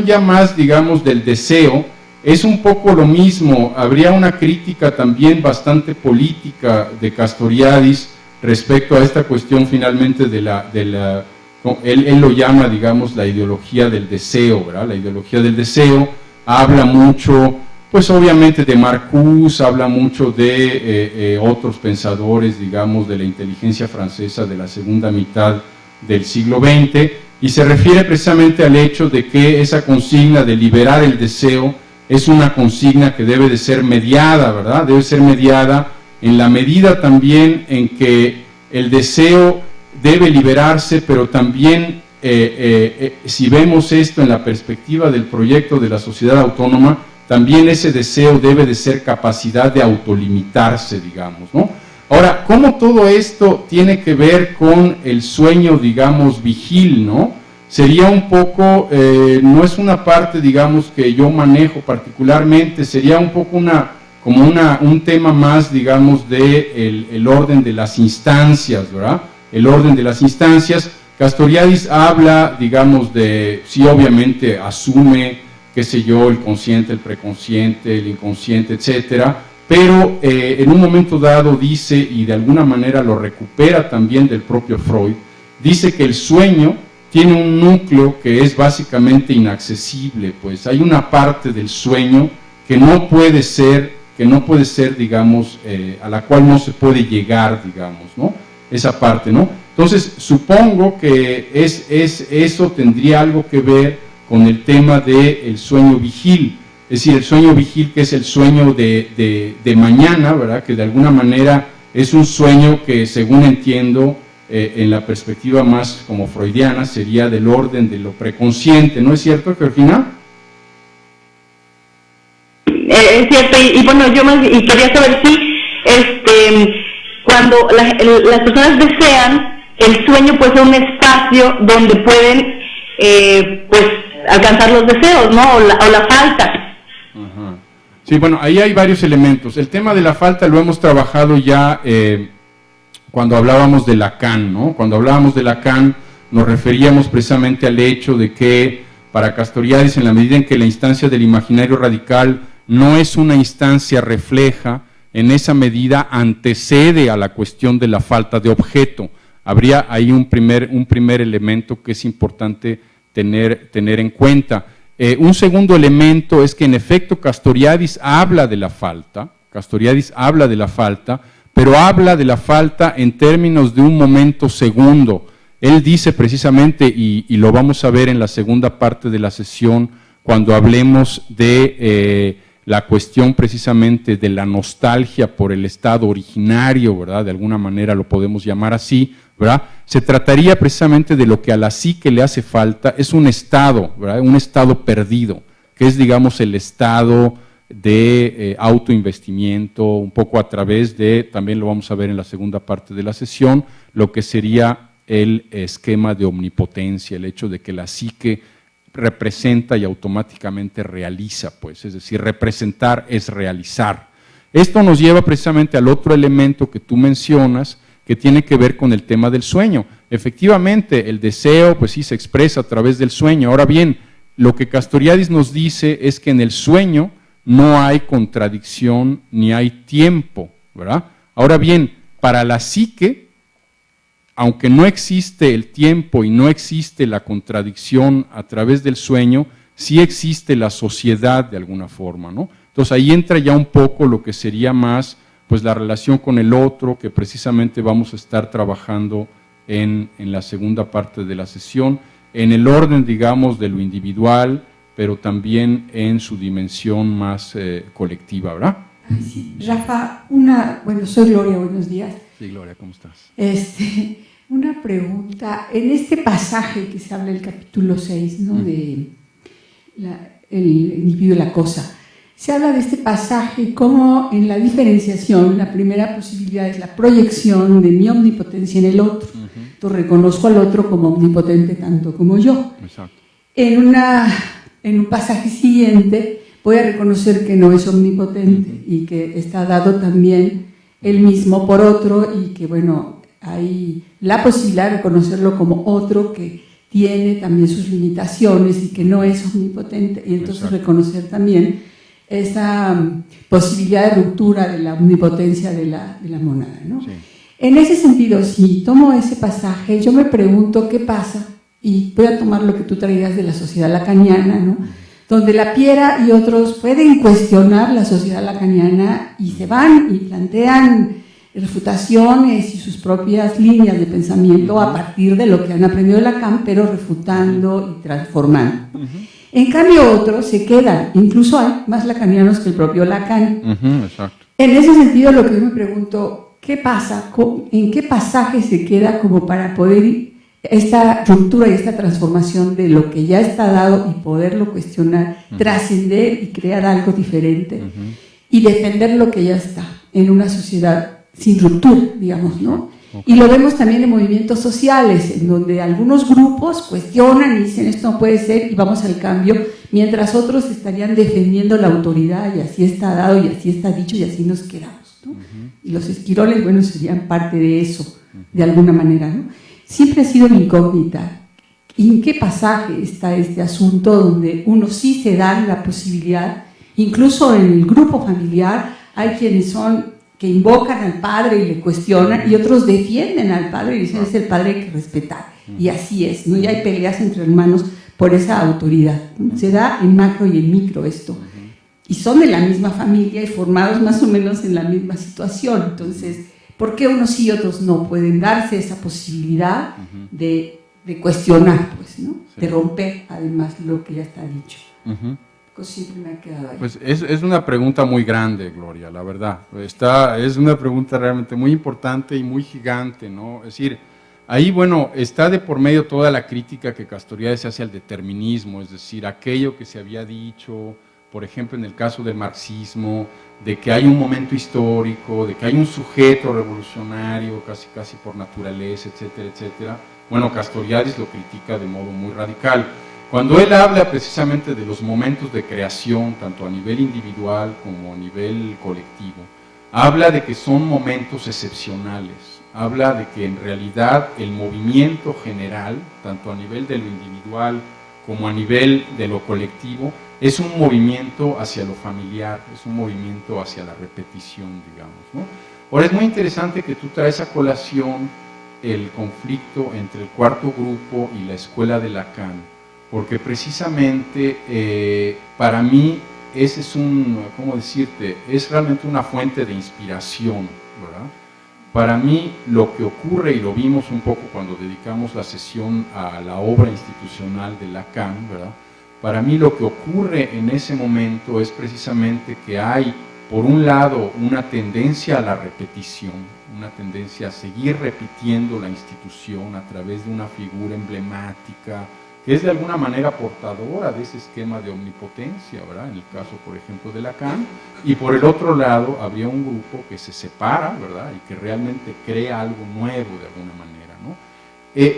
ya más, digamos, del deseo, es un poco lo mismo. Habría una crítica también bastante política de Castoriadis respecto a esta cuestión finalmente él lo llama, digamos, la ideología del deseo, ¿verdad? La ideología del deseo habla mucho, pues obviamente de Marcuse, habla mucho de otros pensadores, digamos, de la inteligencia francesa de la segunda mitad del siglo XX, y se refiere precisamente al hecho de que esa consigna de liberar el deseo es una consigna que debe de ser mediada, ¿verdad? Debe ser mediada en la medida también en que el deseo debe liberarse, pero también, si vemos esto en la perspectiva del proyecto de la sociedad autónoma, también ese deseo debe de ser capacidad de autolimitarse, digamos, ¿no? Ahora, ¿cómo todo esto tiene que ver con el sueño, digamos, vigil, ¿no? Sería un poco, no es una parte, digamos, que yo manejo particularmente, sería un poco un tema más, digamos, de el orden de las instancias, ¿verdad? El orden de las instancias. Castoriadis habla, digamos, sí, obviamente asume, qué sé yo, el consciente, el preconsciente, el inconsciente, etcétera, pero en un momento dado dice, y de alguna manera lo recupera también del propio Freud, dice que el sueño tiene un núcleo que es básicamente inaccesible, pues hay una parte del sueño que no puede ser, digamos, a la cual no se puede llegar, digamos, ¿no? Esa parte, ¿no? Entonces, supongo que eso tendría algo que ver con el tema del sueño vigil, es decir, el sueño vigil, que es el sueño de mañana, ¿verdad? Que de alguna manera es un sueño que, según entiendo, en la perspectiva más como freudiana, sería del orden de lo preconsciente, ¿no es cierto, Georgina? Es cierto, y bueno, y quería saber si cuando las personas desean, el sueño puede ser un espacio donde pueden pues alcanzar los deseos, ¿no? O la falta. Ajá. Sí, bueno, ahí hay varios elementos. El tema de la falta lo hemos trabajado ya cuando hablábamos de Lacan, ¿no? Cuando hablábamos de Lacan nos referíamos precisamente al hecho de que para Castoriadis, en la medida en que la instancia del imaginario radical no es una instancia refleja, en esa medida antecede a la cuestión de la falta de objeto. Habría ahí un primer elemento que es importante tener en cuenta. Un segundo elemento es que en efecto Castoriadis habla de la falta, Castoriadis habla de la falta, pero habla de la falta en términos de un momento segundo. Él dice precisamente, y lo vamos a ver en la segunda parte de la sesión, cuando hablemos de la cuestión precisamente de la nostalgia por el estado originario, ¿verdad? De alguna manera lo podemos llamar así, ¿verdad? Se trataría precisamente de lo que a la psique le hace falta, es un estado, ¿verdad? Un estado perdido, que es, digamos, el estado de autoinvestimiento, un poco a través de, también lo vamos a ver en la segunda parte de la sesión, lo que sería el esquema de omnipotencia, el hecho de que la psique representa y automáticamente realiza, pues, es decir, representar es realizar. Esto nos lleva precisamente al otro elemento que tú mencionas, que tiene que ver con el tema del sueño. Efectivamente, el deseo, pues sí, se expresa a través del sueño. Ahora bien, lo que Castoriadis nos dice es que en el sueño no hay contradicción ni hay tiempo, ¿verdad? Ahora bien, para la psique, aunque no existe el tiempo y no existe la contradicción a través del sueño, sí existe la sociedad de alguna forma, ¿no? Entonces ahí entra ya un poco lo que sería más, pues la relación con el otro, que precisamente vamos a estar trabajando en la segunda parte de la sesión, en el orden, digamos, de lo individual, pero también en su dimensión más colectiva, ¿verdad? Sí, Rafa, bueno, soy Gloria, buenos días. Sí, Gloria, ¿cómo estás? Una pregunta, en este pasaje que se habla del capítulo 6, ¿no? De el individuo y la cosa, se habla de este pasaje como en la diferenciación, la primera posibilidad es la proyección de mi omnipotencia en el otro. Entonces reconozco al otro como omnipotente tanto como yo. Exacto. En un pasaje siguiente voy a reconocer que no es omnipotente y que está dado también él mismo por otro y que, bueno, hay la posibilidad de reconocerlo como otro que tiene también sus limitaciones y que no es omnipotente, y entonces reconocer también esa posibilidad de ruptura de la omnipotencia de la monada, ¿no? Sí. En ese sentido, si tomo ese pasaje, yo me pregunto qué pasa, y voy a tomar lo que tú traías de la sociedad lacaniana, ¿no? Donde la Piera y otros pueden cuestionar la sociedad lacaniana y se van y plantean refutaciones y sus propias líneas de pensamiento a partir de lo que han aprendido de Lacan, pero refutando y transformando. En cambio otros se quedan, incluso hay más lacanianos que el propio Lacan. Exacto. En ese sentido lo que yo me pregunto, ¿qué pasa? ¿En qué pasaje se queda como para poder esta ruptura y esta transformación de lo que ya está dado y poderlo cuestionar, trascender y crear algo diferente y defender lo que ya está en una sociedad sin ruptura, digamos, ¿no? Y lo vemos también en movimientos sociales, en donde algunos grupos cuestionan y dicen esto no puede ser y vamos al cambio, mientras otros estarían defendiendo la autoridad y así está dado y así está dicho y así nos quedamos, ¿no? Y los esquiroles, bueno, serían parte de eso, de alguna manera, ¿no? Siempre ha sido mi incógnita. ¿En qué pasaje está este asunto donde uno sí se da la posibilidad, incluso en el grupo familiar, hay quienes que invocan al padre y le cuestionan, y otros defienden al padre y dicen es el padre que respetar, y así es, ¿no? Y hay peleas entre hermanos por esa autoridad, ¿no? Se da en macro y en micro esto, y son de la misma familia y formados más o menos en la misma situación. Entonces, ¿por qué unos sí y otros no pueden darse esa posibilidad de cuestionar, pues, ¿no? Sí. De romper, además, lo que ya está dicho? Siempre me ha quedado ahí. Pues es una pregunta muy grande, Gloria, la verdad. Es una pregunta realmente muy importante y muy gigante, ¿no? Es decir, ahí, bueno, está de por medio toda la crítica que Castoriadis hace al determinismo, es decir, aquello que se había dicho, por ejemplo, en el caso del marxismo, de que hay un momento histórico, de que hay un sujeto revolucionario, casi por naturaleza, etcétera, etcétera. Bueno, Castoriadis lo critica de modo muy radical. Cuando él habla precisamente de los momentos de creación, tanto a nivel individual como a nivel colectivo, habla de que son momentos excepcionales, habla de que en realidad el movimiento general, tanto a nivel de lo individual como a nivel de lo colectivo, es un movimiento hacia lo familiar, es un movimiento hacia la repetición, digamos, ¿no? Ahora, es muy interesante que tú traes a colación el conflicto entre el cuarto grupo y la escuela de Lacan, porque precisamente para mí ese es ¿cómo decirte? Es realmente una fuente de inspiración, ¿verdad? Para mí lo que ocurre, y lo vimos un poco cuando dedicamos la sesión a la obra institucional de Lacan, ¿verdad? Para mí lo que ocurre en ese momento es precisamente que hay, por un lado, una tendencia a la repetición, una tendencia a seguir repitiendo la institución a través de una figura emblemática, que es de alguna manera portadora de ese esquema de omnipotencia, ¿verdad? En el caso, por ejemplo, de Lacan. Y por el otro lado, habría un grupo que se separa, ¿verdad? Y que realmente crea algo nuevo de alguna manera, ¿no?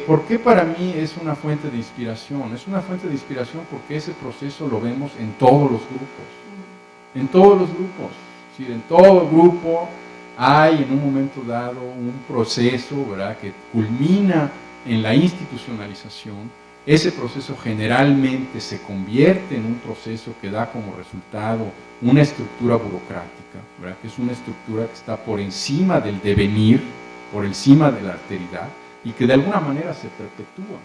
¿Por qué para mí es una fuente de inspiración? Es una fuente de inspiración porque ese proceso lo vemos en todos los grupos. En todos los grupos. Es decir, en todo grupo hay en un momento dado un proceso, ¿verdad?, que culmina en la institucionalización. Ese proceso generalmente se convierte en un proceso que da como resultado una estructura burocrática, ¿verdad?, que es una estructura que está por encima del devenir, por encima de la alteridad, y que de alguna manera se perpetúa,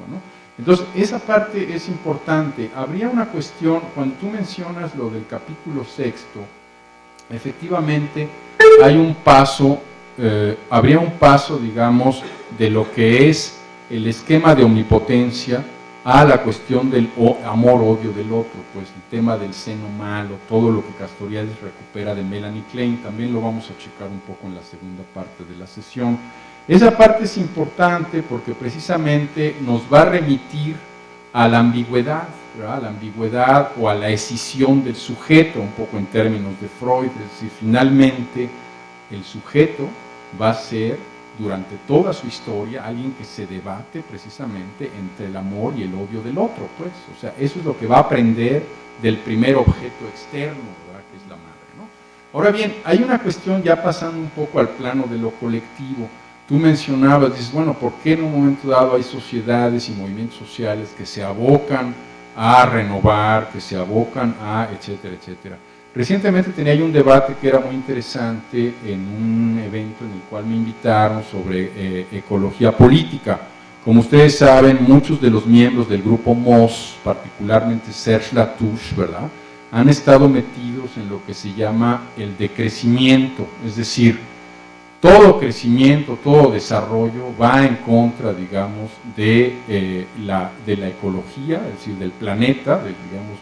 ¿no? Entonces, esa parte es importante. Habría una cuestión, cuando tú mencionas lo del capítulo 6, efectivamente hay un paso, habría un paso, digamos, de lo que es el esquema de omnipotencia a la cuestión del amor-odio del otro, pues el tema del seno malo, todo lo que Castoriadis recupera de Melanie Klein, también lo vamos a checar un poco en la segunda parte de la sesión. Esa parte es importante porque precisamente nos va a remitir a la ambigüedad, ¿verdad?, a la ambigüedad o a la escisión del sujeto, un poco en términos de Freud, es decir, finalmente el sujeto va a ser durante toda su historia alguien que se debate precisamente entre el amor y el odio del otro, pues, o sea, eso es lo que va a aprender del primer objeto externo, ¿verdad?, que es la madre, ¿no? Ahora bien, hay una cuestión ya pasando un poco al plano de lo colectivo. Tú mencionabas, dices, bueno, ¿por qué en un momento dado hay sociedades y movimientos sociales que se abocan a renovar, que se abocan a, etcétera, etcétera? Recientemente tenía yo un debate que era muy interesante en un evento en el cual me invitaron sobre ecología política. Como ustedes saben, muchos de los miembros del grupo MOS, particularmente Serge Latouche, ¿verdad?, han estado metidos en lo que se llama el decrecimiento, es decir, todo crecimiento, todo desarrollo va en contra, digamos, de la ecología, es decir, del planeta, digamos,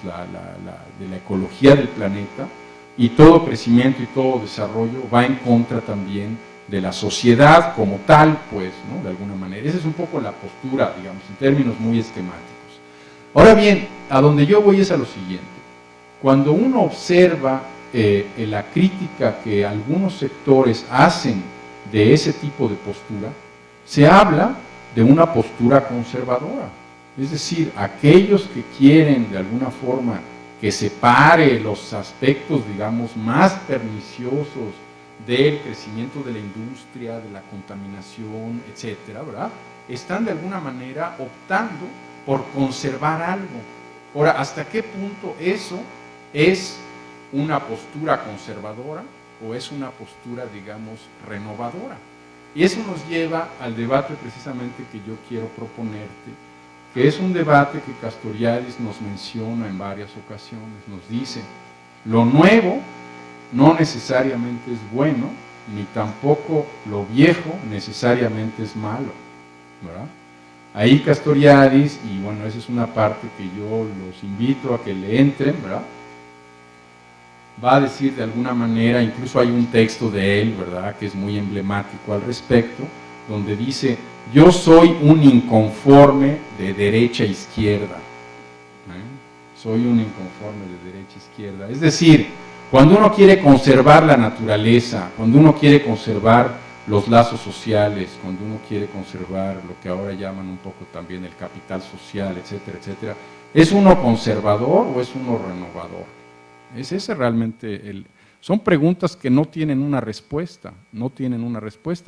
de la ecología del planeta, y todo crecimiento y todo desarrollo va en contra también de la sociedad como tal, pues, ¿no?, de alguna manera. Esa es un poco la postura, digamos, en términos muy esquemáticos. Ahora bien, a donde yo voy es a lo siguiente. Cuando uno observa la crítica que algunos sectores hacen de ese tipo de postura, se habla de una postura conservadora. Es decir, aquellos que quieren de alguna forma que separe los aspectos, digamos, más perniciosos del crecimiento de la industria, de la contaminación, etcétera, ¿verdad?, están de alguna manera optando por conservar algo. Ahora, ¿hasta qué punto eso es una postura conservadora o es una postura, digamos, renovadora? Y eso nos lleva al debate precisamente que yo quiero proponerte, que es un debate que Castoriadis nos menciona en varias ocasiones. Nos dice, lo nuevo no necesariamente es bueno, ni tampoco lo viejo necesariamente es malo, ¿verdad? Ahí Castoriadis, y bueno, esa es una parte que yo los invito a que le entren, ¿verdad?, va a decir de alguna manera, incluso hay un texto de él, ¿verdad?, que es muy emblemático al respecto, donde dice, yo soy un inconforme de derecha a izquierda. Soy un inconforme de derecha a izquierda. Es decir, cuando uno quiere conservar la naturaleza, cuando uno quiere conservar los lazos sociales, cuando uno quiere conservar lo que ahora llaman un poco también el capital social, etcétera, etcétera, ¿es uno conservador o es uno renovador? ¿Es ese realmente Son preguntas que no tienen una respuesta,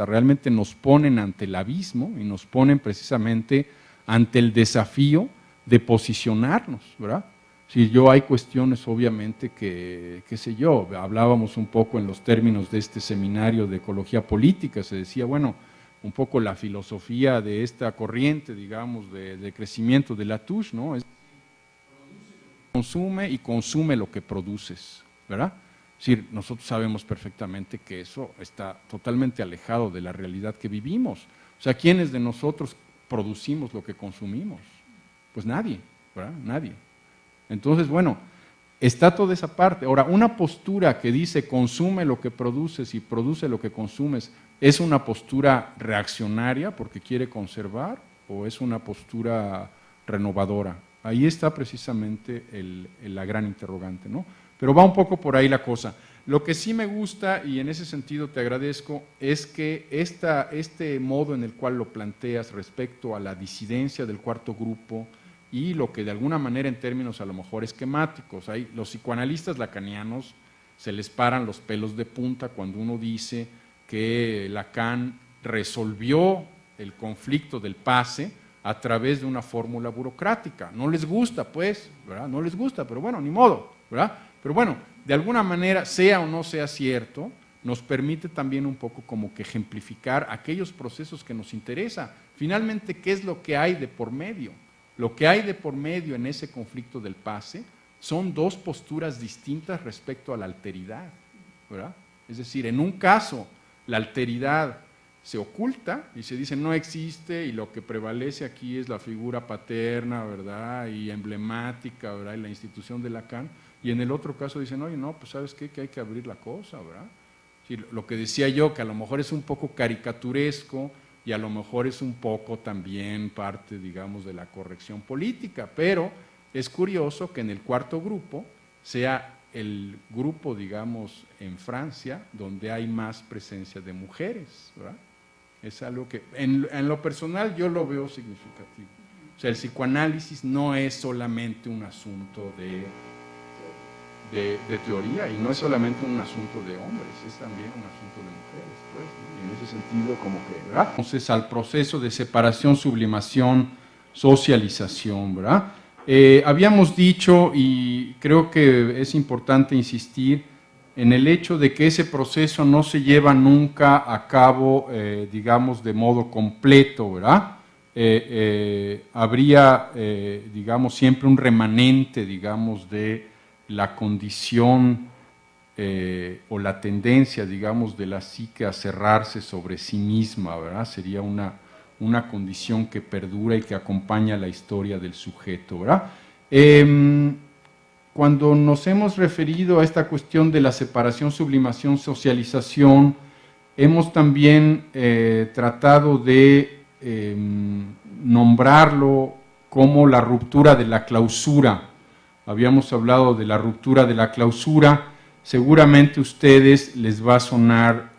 realmente nos ponen ante el abismo y nos ponen precisamente ante el desafío de posicionarnos, ¿verdad? Si hay cuestiones obviamente que, qué sé yo, hablábamos un poco en los términos de este seminario de ecología política, se decía, bueno, un poco la filosofía de esta corriente, digamos, de crecimiento de Latouche, ¿no? consume y consume lo que produces, ¿verdad? Es decir, nosotros sabemos perfectamente que eso está totalmente alejado de la realidad que vivimos. O sea, ¿quiénes de nosotros producimos lo que consumimos? Pues nadie, ¿verdad? Nadie. Entonces, bueno, está toda esa parte. Ahora, una postura que dice consume lo que produces y produce lo que consumes, ¿es una postura reaccionaria porque quiere conservar o es una postura renovadora? Ahí está precisamente la gran interrogante, ¿no? Pero va un poco por ahí la cosa. Lo que sí me gusta, y en ese sentido te agradezco, es que este modo en el cual lo planteas respecto a la disidencia del cuarto grupo y lo que de alguna manera en términos a lo mejor esquemáticos, los psicoanalistas lacanianos se les paran los pelos de punta cuando uno dice que Lacan resolvió el conflicto del pase a través de una fórmula burocrática. No les gusta, pues, ¿verdad? No les gusta, pero bueno, ni modo, ¿verdad? Pero bueno, de alguna manera, sea o no sea cierto, nos permite también un poco como que ejemplificar aquellos procesos que nos interesa. Finalmente, ¿qué es lo que hay de por medio? Lo que hay de por medio en ese conflicto del pase son dos posturas distintas respecto a la alteridad, ¿verdad? Es decir, en un caso, la alteridad se oculta y se dice no existe y lo que prevalece aquí es la figura paterna, ¿verdad? Y emblemática, ¿verdad? Y la institución de Lacan. Y en el otro caso dicen, oye, no, pues ¿sabes qué? Que hay que abrir la cosa, ¿verdad? Sí, lo que decía yo, que a lo mejor es un poco caricaturesco y a lo mejor es un poco también parte, digamos, de la corrección política, pero es curioso que en el cuarto grupo sea el grupo, digamos, en Francia, donde hay más presencia de mujeres, ¿verdad? Es algo que, en lo personal, yo lo veo significativo. O sea, el psicoanálisis no es solamente un asunto de teoría y no es solamente un asunto de hombres, es también un asunto de mujeres, pues, y en ese sentido como que, ¿verdad? Entonces al proceso de separación, sublimación, socialización, ¿verdad? Habíamos dicho, y creo que es importante insistir, en el hecho de que ese proceso no se lleva nunca a cabo, digamos, de modo completo, ¿verdad? Habría, digamos, siempre un remanente, digamos, de la condición o la tendencia, digamos, de la psique a cerrarse sobre sí misma, ¿verdad? Sería una condición que perdura y que acompaña la historia del sujeto, ¿verdad? Cuando nos hemos referido a esta cuestión de la separación, sublimación, socialización, hemos también tratado de nombrarlo como la ruptura de la clausura. Habíamos hablado de la ruptura de la clausura, seguramente a ustedes les va a sonar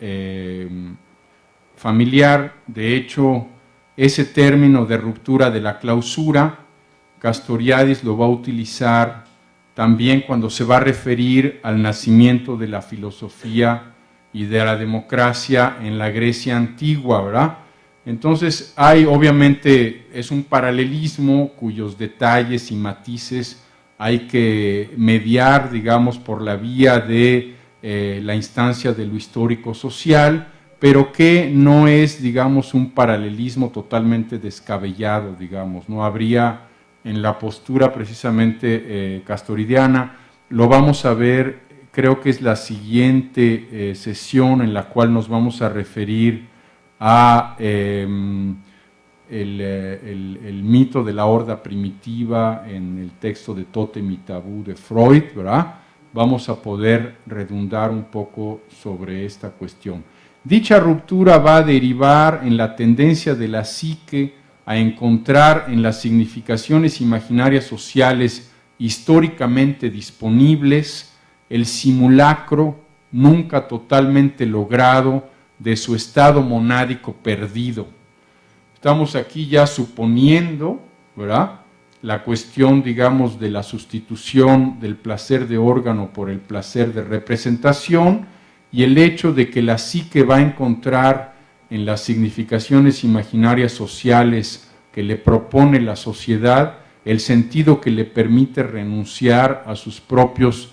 familiar, de hecho, ese término de ruptura de la clausura, Castoriadis lo va a utilizar también cuando se va a referir al nacimiento de la filosofía y de la democracia en la Grecia antigua, ¿verdad? Entonces, obviamente, es un paralelismo cuyos detalles y matices hay que mediar, digamos, por la vía de la instancia de lo histórico-social, pero que no es, digamos, un paralelismo totalmente descabellado, digamos, no habría en la postura precisamente castoridiana. Lo vamos a ver, creo que es la siguiente sesión en la cual nos vamos a referir a el mito de la horda primitiva en el texto de Tótem y Tabú de Freud, ¿verdad? Vamos a poder redundar un poco sobre esta cuestión. Dicha ruptura va a derivar en la tendencia de la psique a encontrar en las significaciones imaginarias sociales históricamente disponibles el simulacro nunca totalmente logrado de su estado monádico perdido. Estamos aquí ya suponiendo, ¿verdad?, la cuestión, digamos, de la sustitución del placer de órgano por el placer de representación y el hecho de que la psique va a encontrar en las significaciones imaginarias sociales que le propone la sociedad el sentido que le permite renunciar a sus propios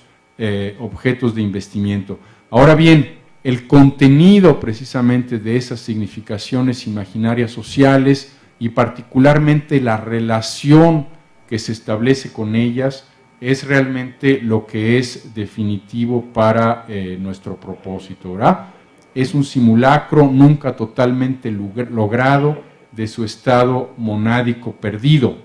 objetos de investimiento. Ahora bien, el contenido precisamente de esas significaciones imaginarias sociales y particularmente la relación que se establece con ellas es realmente lo que es definitivo para nuestro propósito, ¿verdad? Es un simulacro nunca totalmente logrado de su estado monádico perdido.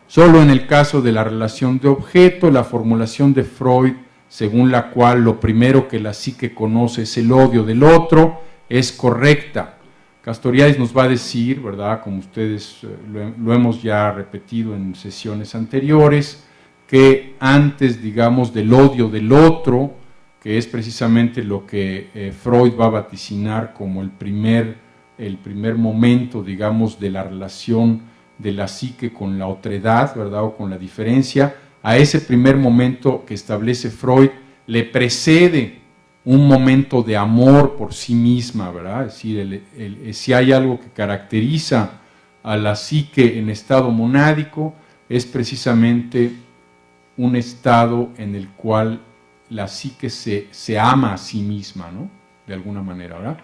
Solo en el caso de la relación de objeto, la formulación de Freud, según la cual lo primero que la psique conoce es el odio del otro, es correcta. Castoriadis nos va a decir, ¿verdad?, como ustedes lo hemos ya repetido en sesiones anteriores, que antes, digamos, del odio del otro, que es precisamente lo que Freud va a vaticinar como el primer momento, digamos, de la relación de la psique con la otredad, ¿verdad?, o con la diferencia, a ese primer momento que establece Freud le precede un momento de amor por sí misma, ¿verdad? Es decir, si hay algo que caracteriza a la psique en estado monádico, es precisamente un estado en el cual la psique se ama a sí misma, ¿no?, de alguna manera, ¿verdad?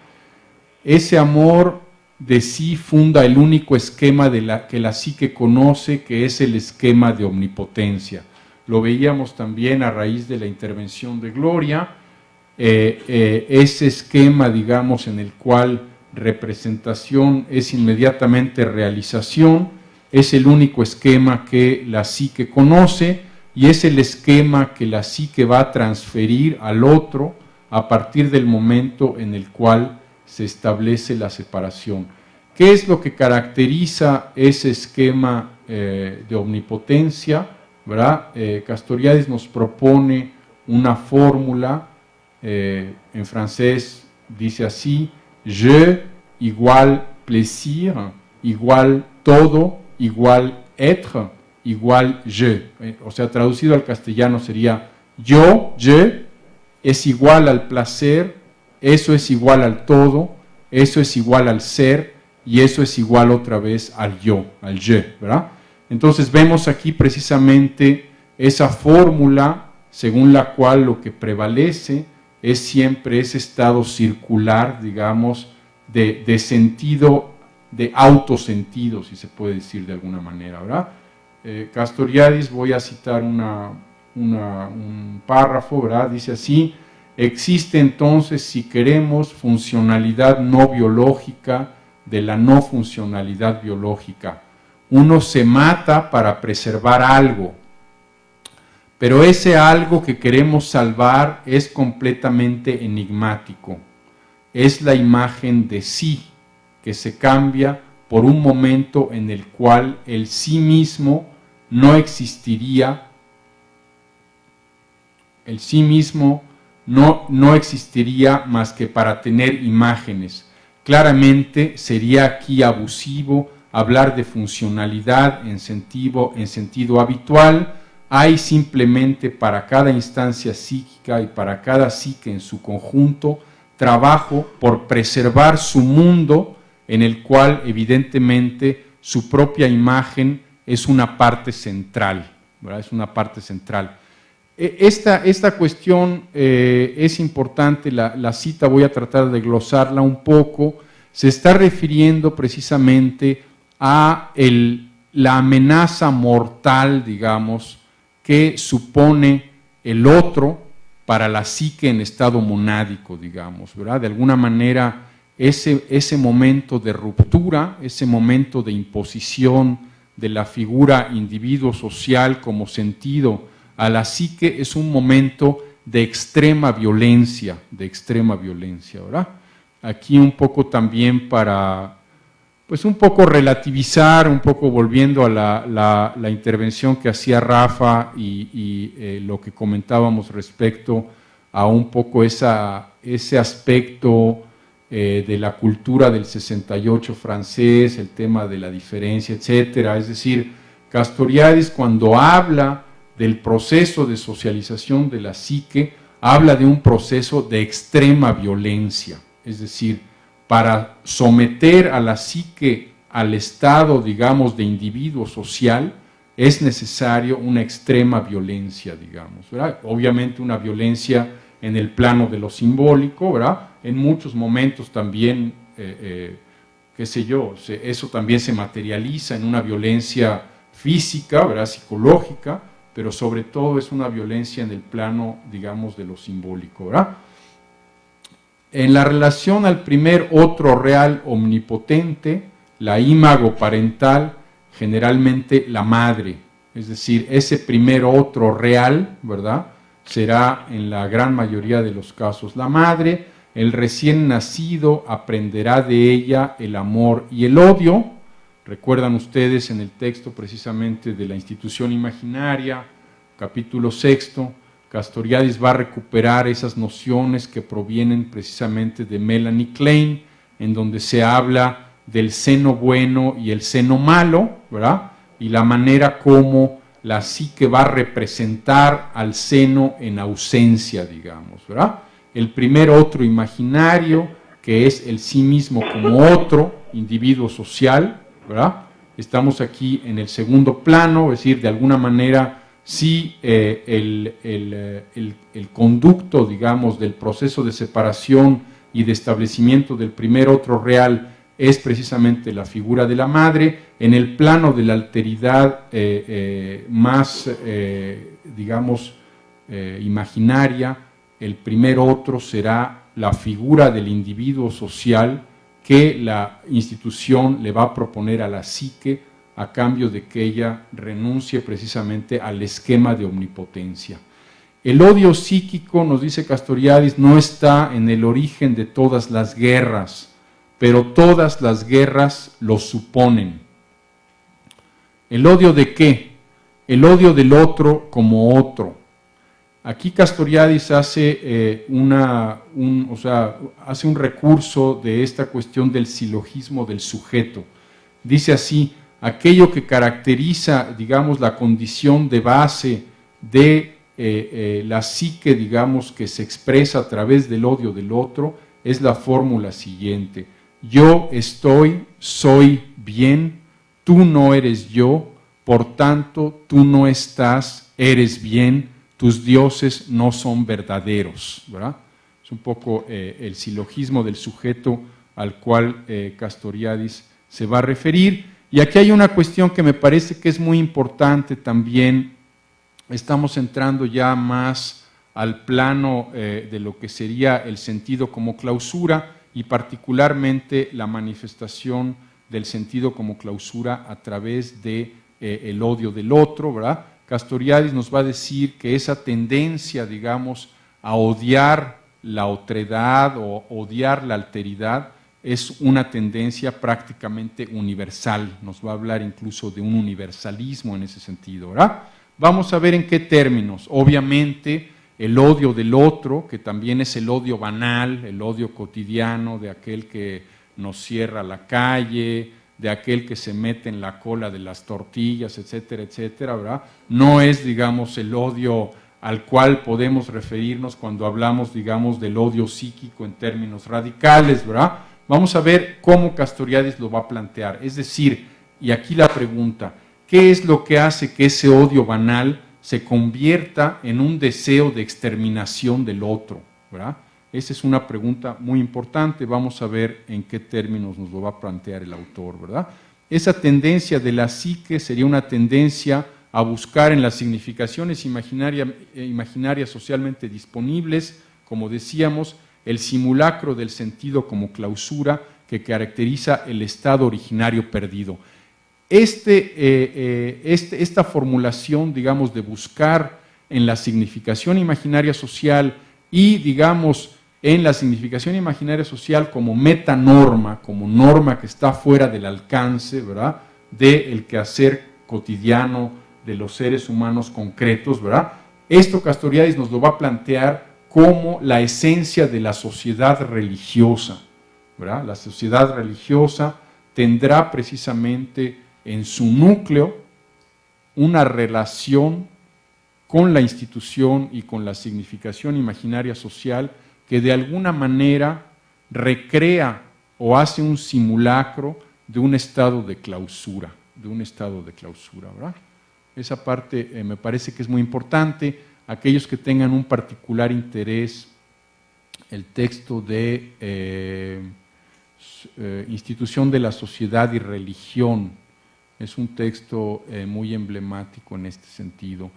Ese amor de sí funda el único esquema que la psique conoce, que es el esquema de omnipotencia. Lo veíamos también a raíz de la intervención de Gloria, ese esquema, digamos, en el cual representación es inmediatamente realización, es el único esquema que la psique conoce y es el esquema que la psique va a transferir al otro a partir del momento en el cual se establece la separación. ¿Qué es lo que caracteriza ese esquema de omnipotencia? ¿Verdad? Castoriadis nos propone una fórmula, en francés dice así: je igual plaisir, igual todo, igual être, igual je. O sea, traducido al castellano sería yo, je, es igual al placer, eso es igual al todo, eso es igual al ser, y eso es igual otra vez al yo, al je, ¿verdad? Entonces vemos aquí precisamente esa fórmula según la cual lo que prevalece es siempre ese estado circular, digamos, de sentido, de autosentido, si se puede decir de alguna manera, ¿verdad? Castoriadis, voy a citar un párrafo, ¿verdad? Dice así: existe entonces, si queremos, funcionalidad no biológica de la no funcionalidad biológica. Uno se mata para preservar algo, pero ese algo que queremos salvar es completamente enigmático. Es la imagen de sí, que se cambia por un momento en el cual el sí mismo no existiría, el sí mismo no existiría más que para tener imágenes. Claramente sería aquí abusivo hablar de funcionalidad en sentido habitual. Hay simplemente para cada instancia psíquica y para cada psique en su conjunto trabajo por preservar su mundo, en el cual evidentemente su propia imagen es una parte central, ¿verdad? Es una parte central. Esta cuestión es importante, la cita voy a tratar de glosarla un poco. Se está refiriendo precisamente a la amenaza mortal, digamos, que supone el otro para la psique en estado monádico, digamos, ¿verdad? De alguna manera, ese momento de ruptura, ese momento de imposición de la figura individuo social como sentido a la psique es un momento de extrema violencia, ¿verdad? Aquí un poco también para, pues un poco relativizar, un poco volviendo a la intervención que hacía Rafa y lo que comentábamos respecto a un poco ese aspecto de la cultura del 68 francés, el tema de la diferencia, etcétera. Es decir, Castoriadis, cuando habla del proceso de socialización de la psique, habla de un proceso de extrema violencia. Es decir, para someter a la psique al estado, digamos, de individuo social, es necesario una extrema violencia, digamos, ¿verdad? Obviamente una violencia en el plano de lo simbólico, ¿verdad? En muchos momentos también, qué sé yo, eso también se materializa en una violencia física, ¿verdad? Psicológica, pero sobre todo es una violencia en el plano, digamos, de lo simbólico, ¿verdad? En la relación al primer otro real omnipotente, la imago parental, generalmente la madre, es decir, ese primer otro real, ¿verdad?, será en la gran mayoría de los casos la madre. El recién nacido aprenderá de ella el amor y el odio. Recuerdan ustedes en el texto precisamente de la institución imaginaria, capítulo 6, Castoriadis va a recuperar esas nociones que provienen precisamente de Melanie Klein, en donde se habla del seno bueno y el seno malo, ¿verdad?, y la manera como la psique va a representar al seno en ausencia, digamos, ¿verdad? El primer otro imaginario, que es el sí mismo como otro individuo social, ¿verdad? Estamos aquí en el segundo plano, es decir, de alguna manera, sí, el conducto, digamos, del proceso de separación y de establecimiento del primer otro real es precisamente la figura de la madre. En el plano de la alteridad más, digamos, imaginaria, el primer otro será la figura del individuo social que la institución le va a proponer a la psique a cambio de que ella renuncie precisamente al esquema de omnipotencia. El odio psíquico, nos dice Castoriadis, no está en el origen de todas las guerras, pero todas las guerras lo suponen. ¿El odio de qué? El odio del otro como otro. Aquí Castoriadis hace hace un recurso de esta cuestión del silogismo del sujeto. Dice así: aquello que caracteriza, digamos, la condición de base de la psique, digamos, que se expresa a través del odio del otro, es la fórmula siguiente: yo estoy, soy bien, tú no eres yo, por tanto, tú no estás, eres bien, tus dioses no son verdaderos, ¿verdad? Es un poco el silogismo del sujeto al cual Castoriadis se va a referir. Y aquí hay una cuestión que me parece que es muy importante también. Estamos entrando ya más al plano de lo que sería el sentido como clausura y particularmente la manifestación del sentido como clausura a través de el odio del otro, ¿verdad? Castoriadis nos va a decir que esa tendencia, digamos, a odiar la otredad o odiar la alteridad es una tendencia prácticamente universal. Nos va a hablar incluso de un universalismo en ese sentido, ¿verdad? Vamos a ver en qué términos. Obviamente, el odio del otro, que también es el odio banal, el odio cotidiano de aquel que nos cierra la calle, de aquel que se mete en la cola de las tortillas, etcétera, etcétera, ¿verdad? No es, digamos, el odio al cual podemos referirnos cuando hablamos, digamos, del odio psíquico en términos radicales, ¿verdad? Vamos a ver cómo Castoriadis lo va a plantear. Es decir, y aquí la pregunta, ¿qué es lo que hace que ese odio banal se convierta en un deseo de exterminación del otro, ¿verdad? Esa es una pregunta muy importante. Vamos a ver en qué términos nos lo va a plantear el autor, ¿verdad? Esa tendencia de la psique sería una tendencia a buscar en las significaciones imaginarias socialmente disponibles, como decíamos, el simulacro del sentido como clausura que caracteriza el estado originario perdido. Esta formulación, digamos, de buscar en la significación imaginaria social y, digamos, en la significación imaginaria social como metanorma, como norma que está fuera del alcance, ¿verdad?, del quehacer cotidiano de los seres humanos concretos, ¿verdad? Esto Castoriadis nos lo va a plantear como la esencia de la sociedad religiosa, ¿verdad? La sociedad religiosa tendrá precisamente en su núcleo una relación con la institución y con la significación imaginaria social que de alguna manera recrea o hace un simulacro de un estado de clausura, ¿verdad? Esa parte me parece que es muy importante. Aquellos que tengan un particular interés, el texto de Institución de la Sociedad y Religión es un texto muy emblemático en este sentido.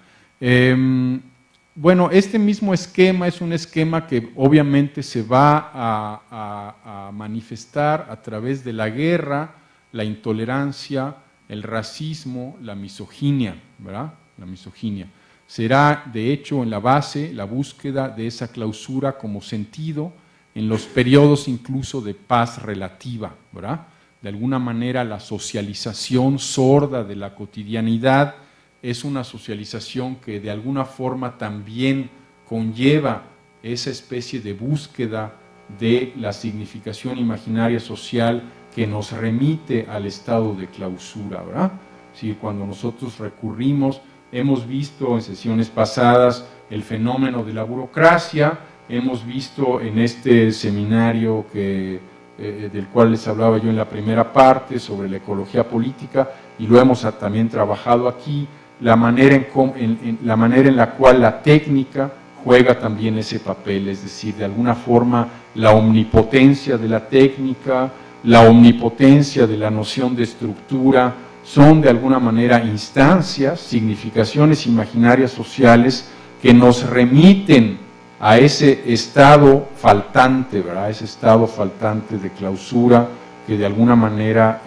Bueno, este mismo esquema es un esquema que obviamente se va a manifestar a través de la guerra, la intolerancia, el racismo, la misoginia, ¿verdad? La misoginia. Será, de hecho, en la base, la búsqueda de esa clausura como sentido en los periodos incluso de paz relativa, ¿verdad? De alguna manera la socialización sorda de la cotidianidad es una socialización que de alguna forma también conlleva esa especie de búsqueda de la significación imaginaria social que nos remite al estado de clausura, ¿verdad? Sí, cuando nosotros recurrimos, hemos visto en sesiones pasadas el fenómeno de la burocracia, hemos visto en este seminario del cual les hablaba yo en la primera parte sobre la ecología política, y lo hemos también trabajado aquí, la manera en la cual la técnica juega también ese papel, es decir, de alguna forma la omnipotencia de la técnica, la omnipotencia de la noción de estructura, son de alguna manera instancias, significaciones imaginarias sociales que nos remiten a ese estado faltante, ¿verdad? Ese estado faltante de clausura que de alguna manera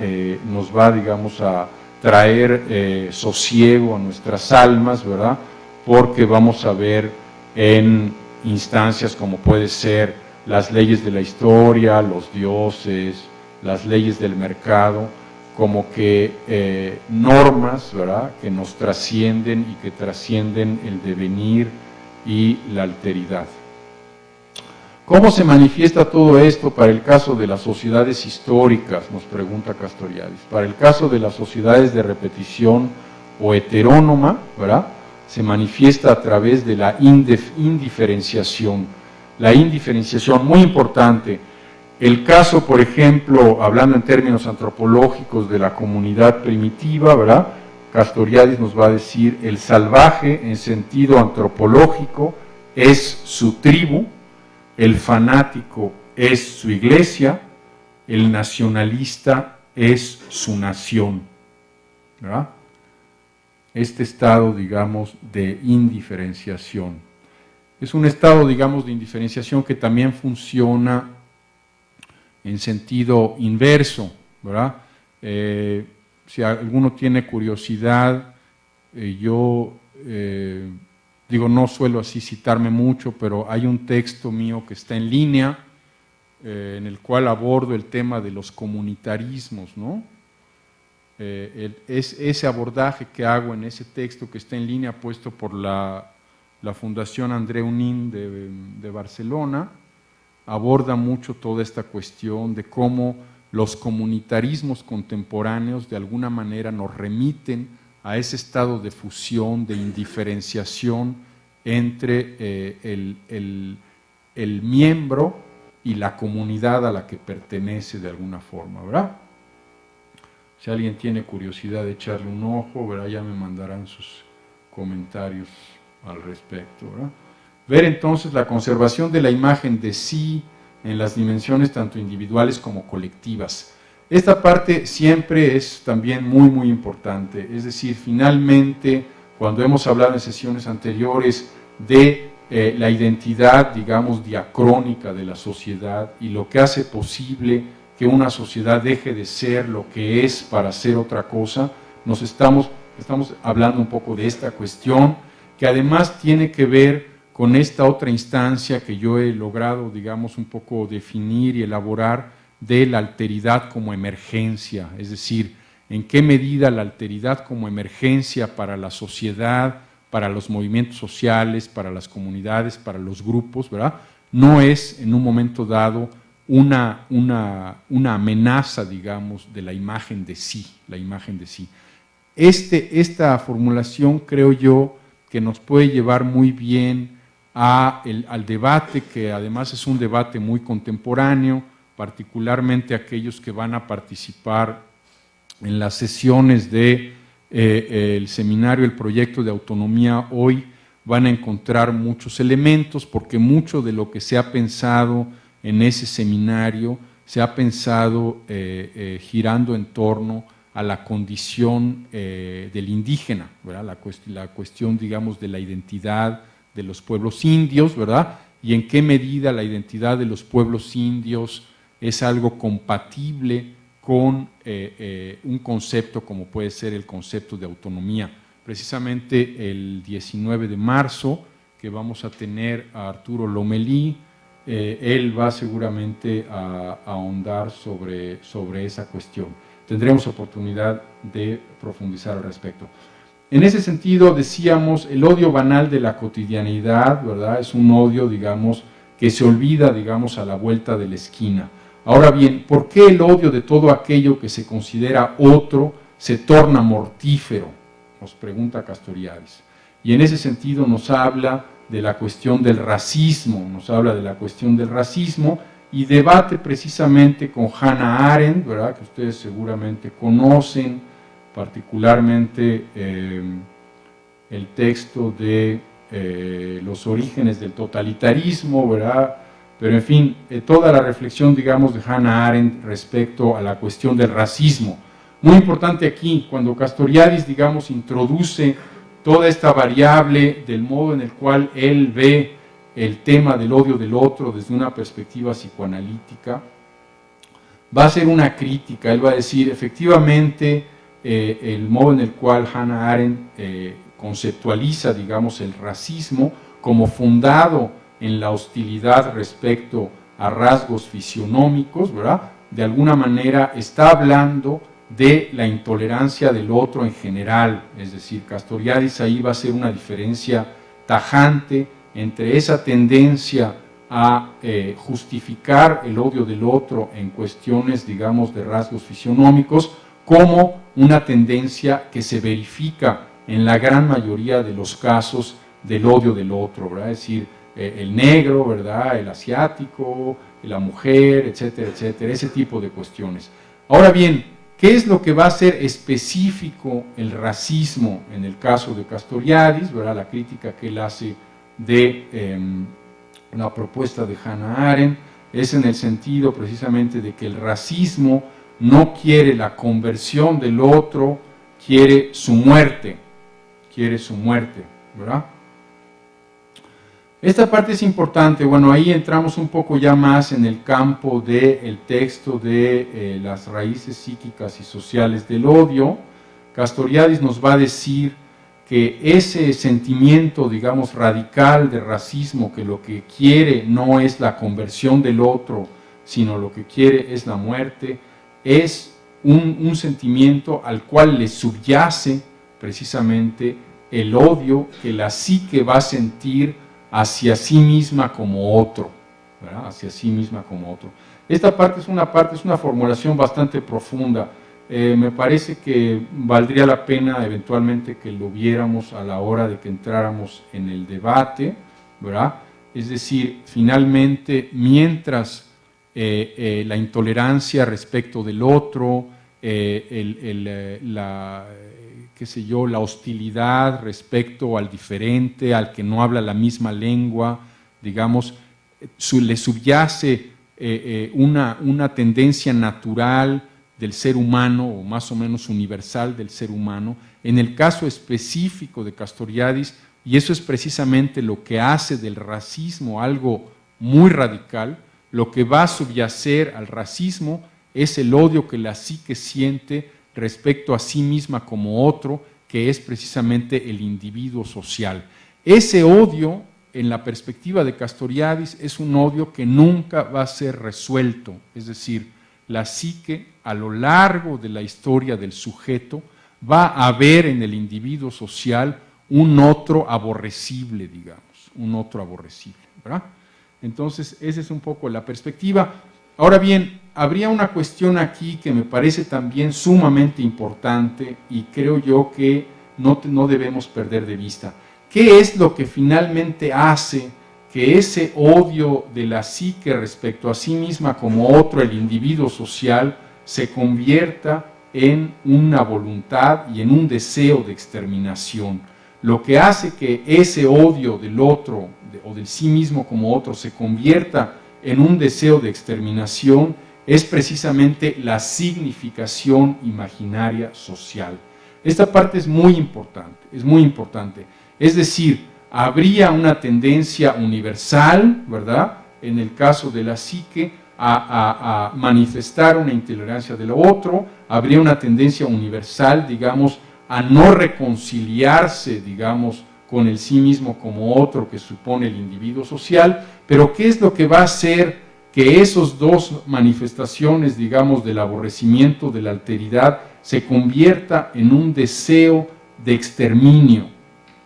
nos va, digamos, a traer sosiego a nuestras almas, ¿verdad? Porque vamos a ver en instancias como puede ser las leyes de la historia, los dioses, las leyes del mercado, como que normas, ¿verdad?, que nos trascienden y que trascienden el devenir y la alteridad. ¿Cómo se manifiesta todo esto para el caso de las sociedades históricas?, nos pregunta Castoriadis. Para el caso de las sociedades de repetición o heterónoma, ¿verdad?, se manifiesta a través de la indiferenciación. La indiferenciación, muy importante. El caso, por ejemplo, hablando en términos antropológicos de la comunidad primitiva, ¿verdad?, Castoriadis nos va a decir, el salvaje en sentido antropológico es su tribu, el fanático es su iglesia, el nacionalista es su nación, ¿verdad? Este estado, digamos, de indiferenciación. Es un estado, digamos, de indiferenciación que también funciona en sentido inverso, ¿verdad? Si alguno tiene curiosidad, yo digo, no suelo así citarme mucho, pero hay un texto mío que está en línea, en el cual abordo el tema de los comunitarismos, ¿no? Ese abordaje que hago en ese texto que está en línea, puesto por la Fundación Andreu Nin de Barcelona, aborda mucho toda esta cuestión de cómo los comunitarismos contemporáneos de alguna manera nos remiten a ese estado de fusión, de indiferenciación entre el miembro y la comunidad a la que pertenece de alguna forma, ¿verdad? Si alguien tiene curiosidad de echarle un ojo, ¿verdad?, ya me mandarán sus comentarios al respecto, ¿verdad? Ver entonces la conservación de la imagen de sí en las dimensiones tanto individuales como colectivas. Esta parte siempre es también muy, muy importante, es decir, finalmente, cuando hemos hablado en sesiones anteriores de la identidad, digamos, diacrónica de la sociedad y lo que hace posible que una sociedad deje de ser lo que es para ser otra cosa, estamos hablando un poco de esta cuestión, que además tiene que ver con esta otra instancia que yo he logrado, digamos, un poco definir y elaborar de la alteridad como emergencia, es decir, en qué medida la alteridad como emergencia para la sociedad, para los movimientos sociales, para las comunidades, para los grupos, ¿verdad?, no es en un momento dado una amenaza, digamos, de la imagen de sí, la imagen de sí. Esta formulación creo yo que nos puede llevar muy bien al debate, que además es un debate muy contemporáneo, particularmente aquellos que van a participar en las sesiones el seminario, el proyecto de autonomía hoy, van a encontrar muchos elementos, porque mucho de lo que se ha pensado en ese seminario se ha pensado girando en torno a la condición del indígena, ¿verdad? La cuestión, digamos, de la identidad de los pueblos indios, ¿verdad? Y en qué medida la identidad de los pueblos indios es algo compatible con un concepto como puede ser el concepto de autonomía. Precisamente el 19 de marzo, que vamos a tener a Arturo Lomelí, él va seguramente a ahondar sobre esa cuestión. Tendremos oportunidad de profundizar al respecto. En ese sentido, decíamos, el odio banal de la cotidianidad, ¿verdad? Es un odio, digamos, que se olvida, digamos, a la vuelta de la esquina. Ahora bien, ¿por qué el odio de todo aquello que se considera otro se torna mortífero? Nos pregunta Castoriadis. Y en ese sentido nos habla de la cuestión del racismo, y debate precisamente con Hannah Arendt, ¿verdad? Que ustedes seguramente conocen, particularmente el texto de Los orígenes del totalitarismo, ¿verdad? Pero en fin, toda la reflexión, digamos, de Hannah Arendt respecto a la cuestión del racismo. Muy importante aquí, cuando Castoriadis, digamos, introduce toda esta variable del modo en el cual él ve el tema del odio del otro desde una perspectiva psicoanalítica, va a hacer una crítica. Él va a decir, efectivamente, el modo en el cual Hannah Arendt conceptualiza, digamos, el racismo como fundado en la hostilidad respecto a rasgos fisionómicos, ¿verdad? De alguna manera está hablando de la intolerancia del otro en general, es decir, Castoriadis ahí va a hacer una diferencia tajante entre esa tendencia a justificar el odio del otro en cuestiones, digamos, de rasgos fisionómicos, como una tendencia que se verifica en la gran mayoría de los casos del odio del otro, ¿verdad? Es decir, el negro, ¿verdad? El asiático, la mujer, etcétera, etcétera, ese tipo de cuestiones. Ahora bien, ¿qué es lo que va a ser específico el racismo en el caso de Castoriadis, ¿verdad? La crítica que él hace de la propuesta de Hannah Arendt es en el sentido precisamente de que el racismo no quiere la conversión del otro, quiere su muerte, ¿verdad? Esta parte es importante. Bueno, ahí entramos un poco ya más en el campo del texto de las raíces psíquicas y sociales del odio. Castoriadis nos va a decir que ese sentimiento, digamos, radical de racismo, que lo que quiere no es la conversión del otro, sino lo que quiere es la muerte, es un sentimiento al cual le subyace precisamente el odio que la psique va a sentir hacia sí misma como otro, ¿verdad? Hacia sí misma como otro. Esta parte es una formulación bastante profunda. Me parece que valdría la pena eventualmente que lo viéramos a la hora de que entráramos en el debate, ¿verdad? Es decir, finalmente, mientras la intolerancia respecto del otro, la hostilidad respecto al diferente, al que no habla la misma lengua, digamos, le subyace una tendencia natural del ser humano, o más o menos universal del ser humano, en el caso específico de Castoriadis, y eso es precisamente lo que hace del racismo algo muy radical. Lo que va a subyacer al racismo es el odio que la psique siente respecto a sí misma como otro, que es precisamente el individuo social. Ese odio, en la perspectiva de Castoriadis, es un odio que nunca va a ser resuelto, es decir, la psique a lo largo de la historia del sujeto va a ver en el individuo social un otro aborrecible, digamos, un otro aborrecible, ¿verdad? Entonces, esa es un poco la perspectiva. Ahora bien, habría una cuestión aquí que me parece también sumamente importante y creo yo que no debemos perder de vista. ¿Qué es lo que finalmente hace que ese odio de la psique respecto a sí misma como otro, el individuo social, se convierta en una voluntad y en un deseo de exterminación? Lo que hace que ese odio del otro o del sí mismo como otro se convierta en un deseo de exterminación es precisamente la significación imaginaria social. Esta parte es muy importante, es muy importante. Es decir, habría una tendencia universal, ¿verdad?, en el caso de la psique, a manifestar una intolerancia de lo otro, habría una tendencia universal, digamos, a no reconciliarse, digamos, con el sí mismo como otro que supone el individuo social, pero ¿qué es lo que va a hacer que esos dos manifestaciones, digamos, del aborrecimiento, de la alteridad, se convierta en un deseo de exterminio?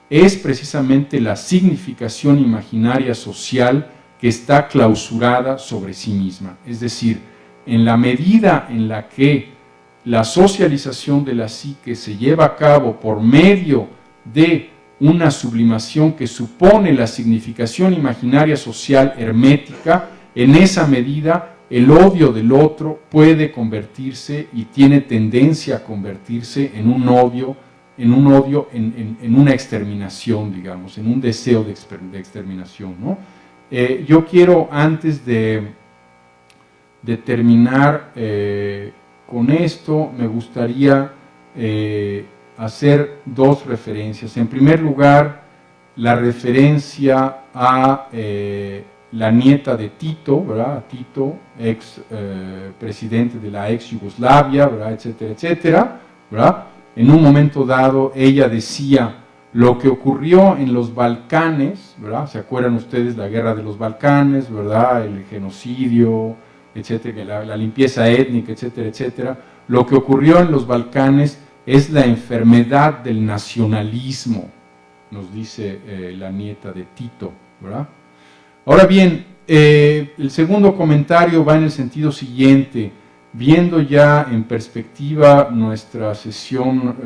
Es precisamente la significación imaginaria social que está clausurada sobre sí misma. Es decir, en la medida en la que la socialización de la psique se lleva a cabo por medio de una sublimación que supone la significación imaginaria social hermética, en esa medida el odio del otro puede convertirse y tiene tendencia a convertirse en un odio, en una exterminación, digamos, en un deseo de exterminación, ¿no? Yo quiero, antes de terminar con esto, me gustaría hacer dos referencias. En primer lugar, la referencia a la nieta de Tito, ¿verdad? Tito, ex presidente de la ex Yugoslavia, ¿verdad?, etcétera, etcétera, ¿verdad? En un momento dado, ella decía: lo que ocurrió en los Balcanes, ¿verdad? ¿Se acuerdan ustedes la guerra de los Balcanes, ¿verdad?, el genocidio, etcétera, la limpieza étnica, etcétera, etcétera? Lo que ocurrió en los Balcanes es la enfermedad del nacionalismo, nos dice la nieta de Tito, ¿verdad? Ahora bien, el segundo comentario va en el sentido siguiente. Viendo ya en perspectiva nuestra sesión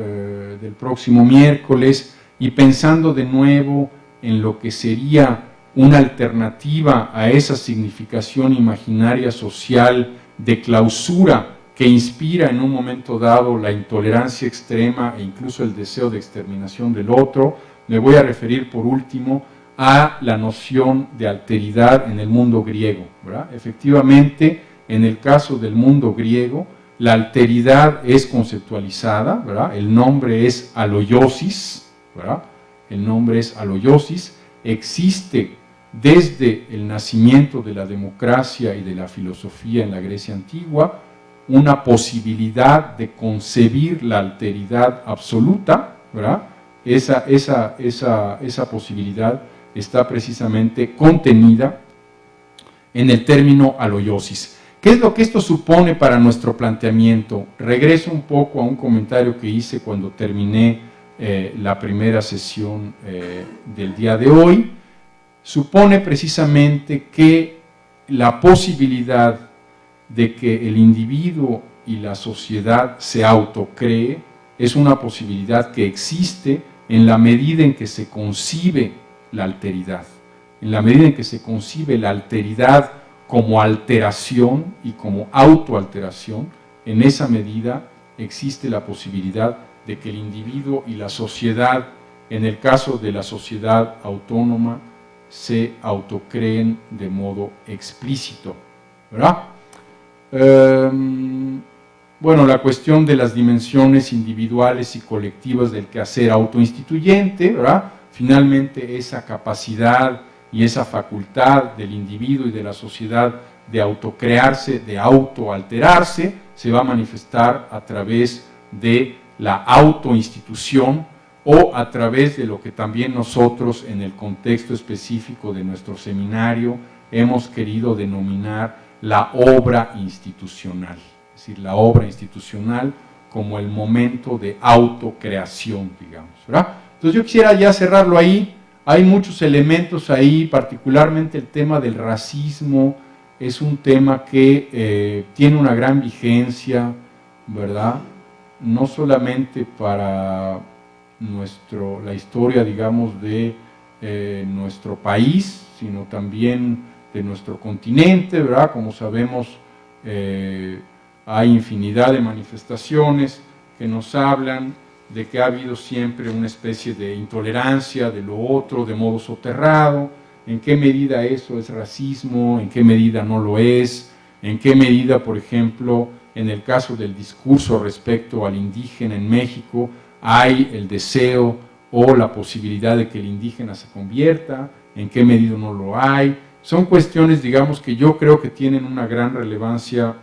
del próximo miércoles y pensando de nuevo en lo que sería una alternativa a esa significación imaginaria social de clausura que inspira en un momento dado la intolerancia extrema e incluso el deseo de exterminación del otro, me voy a referir por último a la noción de alteridad en el mundo griego, ¿verdad? Efectivamente, en el caso del mundo griego, la alteridad es conceptualizada, ¿verdad? El nombre es aloiosis, ¿verdad? El nombre es aloiosis, existe desde el nacimiento de la democracia y de la filosofía en la Grecia antigua una posibilidad de concebir la alteridad absoluta, ¿verdad? Esa posibilidad está precisamente contenida en el término aloiosis. ¿Qué es lo que esto supone para nuestro planteamiento? Regreso un poco a un comentario que hice cuando terminé la primera sesión del día de hoy. Supone precisamente que la posibilidad de que el individuo y la sociedad se autocree es una posibilidad que existe en la medida en que se concibe la alteridad. En la medida en que se concibe la alteridad como alteración y como autoalteración, en esa medida existe la posibilidad de que el individuo y la sociedad, en el caso de la sociedad autónoma, se autocreen de modo explícito, ¿verdad? Bueno, la cuestión de las dimensiones individuales y colectivas del quehacer autoinstituyente, ¿verdad? Finalmente, esa capacidad y esa facultad del individuo y de la sociedad de autocrearse, de autoalterarse, se va a manifestar a través de la autoinstitución o a través de lo que también nosotros, en el contexto específico de nuestro seminario, hemos querido denominar la obra institucional. Es decir, la obra institucional como el momento de autocreación, digamos, ¿verdad? Entonces yo quisiera ya cerrarlo ahí. Hay muchos elementos ahí, particularmente el tema del racismo, es un tema que tiene una gran vigencia, ¿verdad? No solamente para la historia, digamos, de nuestro país, sino también de nuestro continente, ¿verdad? Como sabemos, hay infinidad de manifestaciones que nos hablan de que ha habido siempre una especie de intolerancia de lo otro, de modo soterrado. ¿En qué medida eso es racismo? ¿En qué medida no lo es? en qué medida, por ejemplo, en el caso del discurso respecto al indígena en México, hay el deseo o la posibilidad de que el indígena se convierta, en qué medida no lo hay. Son cuestiones, digamos, que yo creo que tienen una gran relevancia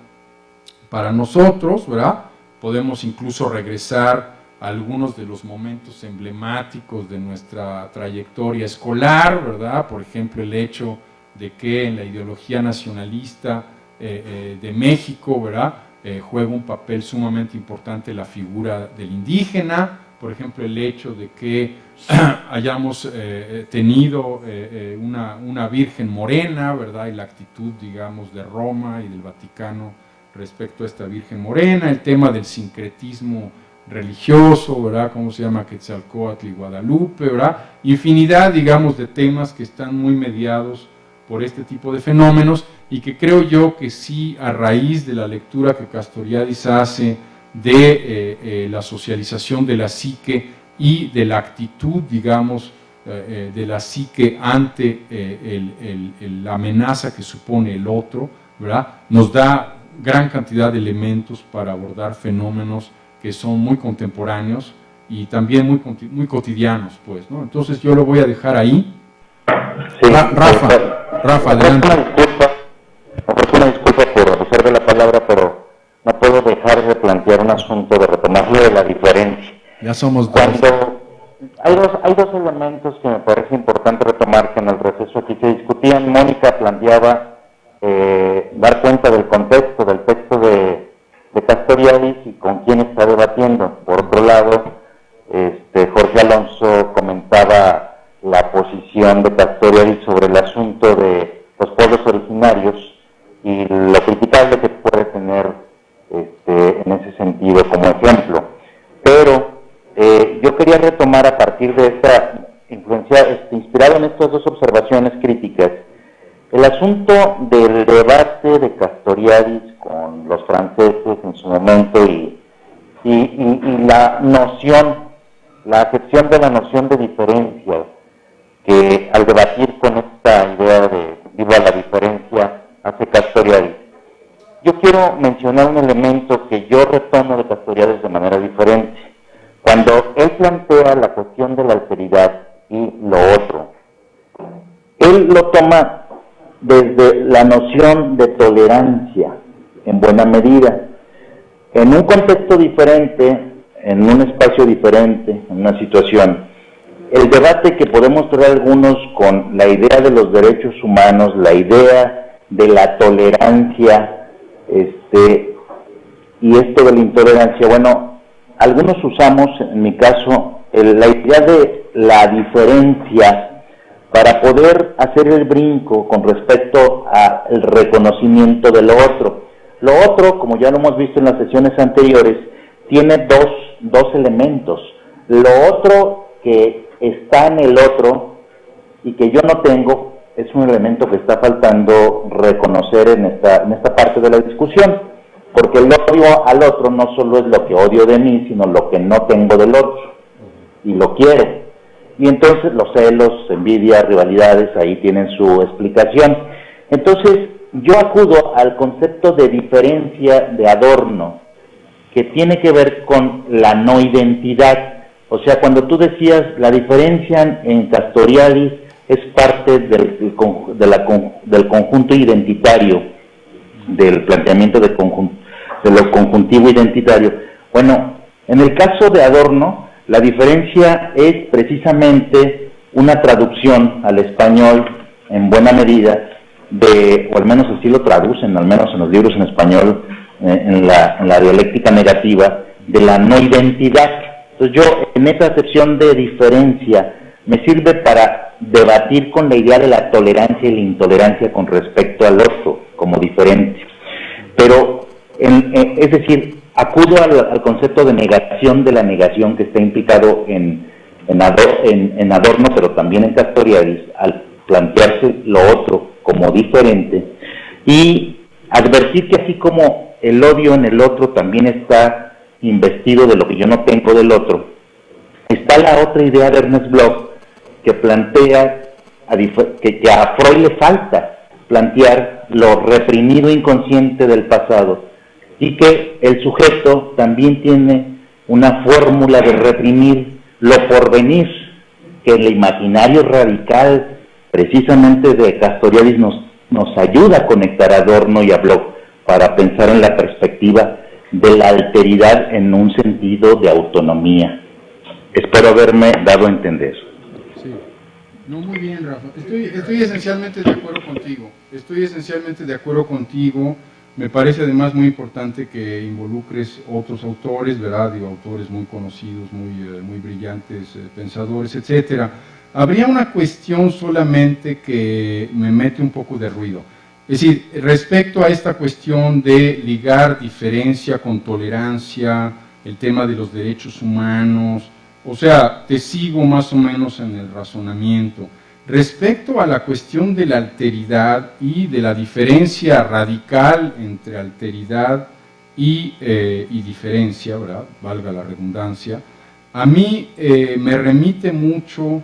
para nosotros, ¿verdad? Podemos incluso regresar a algunos de los momentos emblemáticos de nuestra trayectoria escolar, ¿verdad? Por ejemplo, el hecho de que en la ideología nacionalista de México, ¿verdad?, juega un papel sumamente importante la figura del indígena. Por ejemplo, el hecho de que hayamos tenido una Virgen morena, ¿verdad?, y la actitud, digamos, de Roma y del Vaticano respecto a esta Virgen morena, el tema del sincretismo religioso, ¿verdad?, cómo se llama Quetzalcóatl y Guadalupe, ¿verdad?, infinidad, digamos, de temas que están muy mediados por este tipo de fenómenos y que creo yo que sí, a raíz de la lectura que Castoriadis hace de la socialización de la psique y de la actitud, digamos, de la psique ante la amenaza que supone el otro, ¿verdad?, nos da gran cantidad de elementos para abordar fenómenos que son muy contemporáneos y también muy cotidianos, pues, ¿no? Entonces yo lo voy a dejar ahí. Sí, Rafa, adelante. Una disculpa por abusar de la palabra, pero no puedo dejar de plantear un asunto, de retomarlo de la diferencia. Ya somos dos. Hay dos elementos que me parece importante retomar, que en el receso aquí se discutían. Mónica planteaba dar cuenta del contexto, del texto de Castoriadis y con quién está debatiendo. Por otro lado, Jorge Alonso comentaba la posición de Castoriadis sobre el asunto de los pueblos originarios y lo criticable que puede tener en ese sentido como ejemplo. Pero yo quería retomar a partir de esta influencia, inspirado en estas dos observaciones críticas, el asunto del debate de Castoriadis con los franceses en su momento y la noción, la acepción de la noción de diferencia, que al debatir con esta idea de viva la diferencia hace Castoriadis. Yo quiero mencionar un elemento que yo retomo de Castoriadis de manera diferente. Cuando él plantea la cuestión de la alteridad y lo otro, él lo toma desde la noción de tolerancia, en buena medida, en un contexto diferente, en un espacio diferente, en una situación. El debate que podemos traer algunos con la idea de los derechos humanos, la idea de la tolerancia, y esto de la intolerancia, bueno, algunos usamos, en mi caso, la idea de la diferencia para poder hacer el brinco con respecto al reconocimiento de lo otro. Lo otro, como ya lo hemos visto en las sesiones anteriores, tiene dos elementos. Lo otro que está en el otro y que yo no tengo es un elemento que está faltando reconocer en esta parte de la discusión, porque el odio al otro no solo es lo que odio de mí, sino lo que no tengo del otro y lo quiero. Y entonces los celos, envidia, rivalidades, ahí tienen su explicación. Entonces yo acudo al concepto de diferencia de Adorno, que tiene que ver con la no identidad. O sea, cuando tú decías la diferencia en Castoriadis es parte del conjunto identitario, del planteamiento de lo conjuntivo identitario. Bueno, en el caso de Adorno, la diferencia es precisamente una traducción al español, en buena medida, o al menos así lo traducen, al menos en los libros en español, en la dialéctica negativa, de la no identidad. Entonces yo, en esa acepción de diferencia, me sirve para debatir con la idea de la tolerancia y la intolerancia con respecto al otro, como diferente. Pero, es decir, acudo al concepto de negación de la negación que está implicado en Adorno, pero también en Castoriadis, al plantearse lo otro como diferente, y advertir que así como el odio en el otro también está investido de lo que yo no tengo del otro, está la otra idea de Ernest Bloch que plantea que a Freud le falta plantear lo reprimido inconsciente del pasado, y que el sujeto también tiene una fórmula de reprimir lo porvenir, que el imaginario radical precisamente de Castoriadis nos ayuda a conectar a Adorno y a Bloch para pensar en la perspectiva de la alteridad en un sentido de autonomía. Espero haberme dado a entender. Sí. No, muy bien, Rafa. Estoy esencialmente de acuerdo contigo. Me parece además muy importante que involucres otros autores, ¿verdad? Digo, autores muy conocidos, muy brillantes, pensadores, etcétera. Habría una cuestión solamente que me mete un poco de ruido. Es decir, respecto a esta cuestión de ligar diferencia con tolerancia, el tema de los derechos humanos, o sea, te sigo más o menos en el razonamiento. Respecto a la cuestión de la alteridad y de la diferencia radical entre alteridad y diferencia, ¿verdad? Valga la redundancia, a mí me remite mucho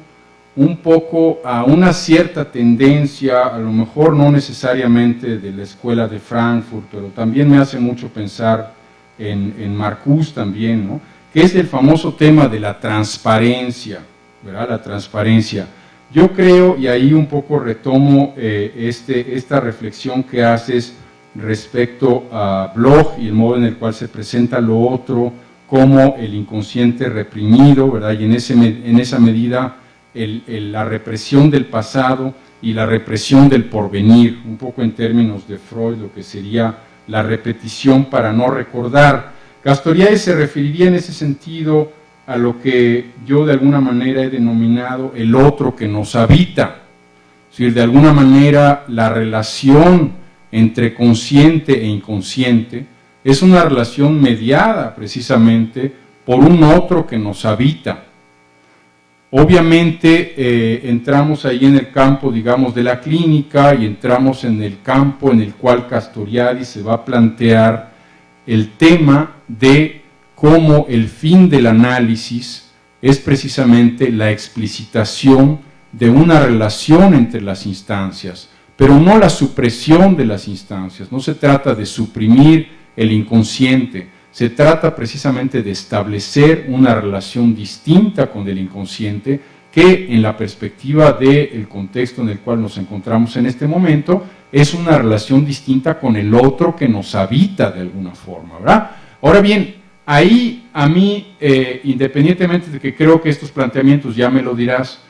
un poco a una cierta tendencia, a lo mejor no necesariamente de la escuela de Frankfurt, pero también me hace mucho pensar en Marcuse también, ¿no? Que es el famoso tema de la transparencia, ¿verdad? La transparencia. Yo creo, y ahí un poco retomo esta reflexión que haces respecto a Bloch y el modo en el cual se presenta lo otro como el inconsciente reprimido, ¿verdad? Y en esa medida la represión del pasado y la represión del porvenir, un poco en términos de Freud, lo que sería la repetición para no recordar. Castoriadis se referiría en ese sentido a lo que yo de alguna manera he denominado el otro que nos habita. Es decir, de alguna manera la relación entre consciente e inconsciente es una relación mediada precisamente por un otro que nos habita. Obviamente entramos ahí en el campo, digamos, de la clínica y entramos en el campo en el cual Castoriadis se va a plantear el tema de cómo el fin del análisis es precisamente la explicitación de una relación entre las instancias, pero no la supresión de las instancias. No se trata de suprimir el inconsciente, se trata precisamente de establecer una relación distinta con el inconsciente que en la perspectiva del contexto en el cual nos encontramos en este momento es una relación distinta con el otro que nos habita de alguna forma, ¿verdad? Ahora bien, ahí a mí, independientemente de que creo que estos planteamientos, ya me lo dirás,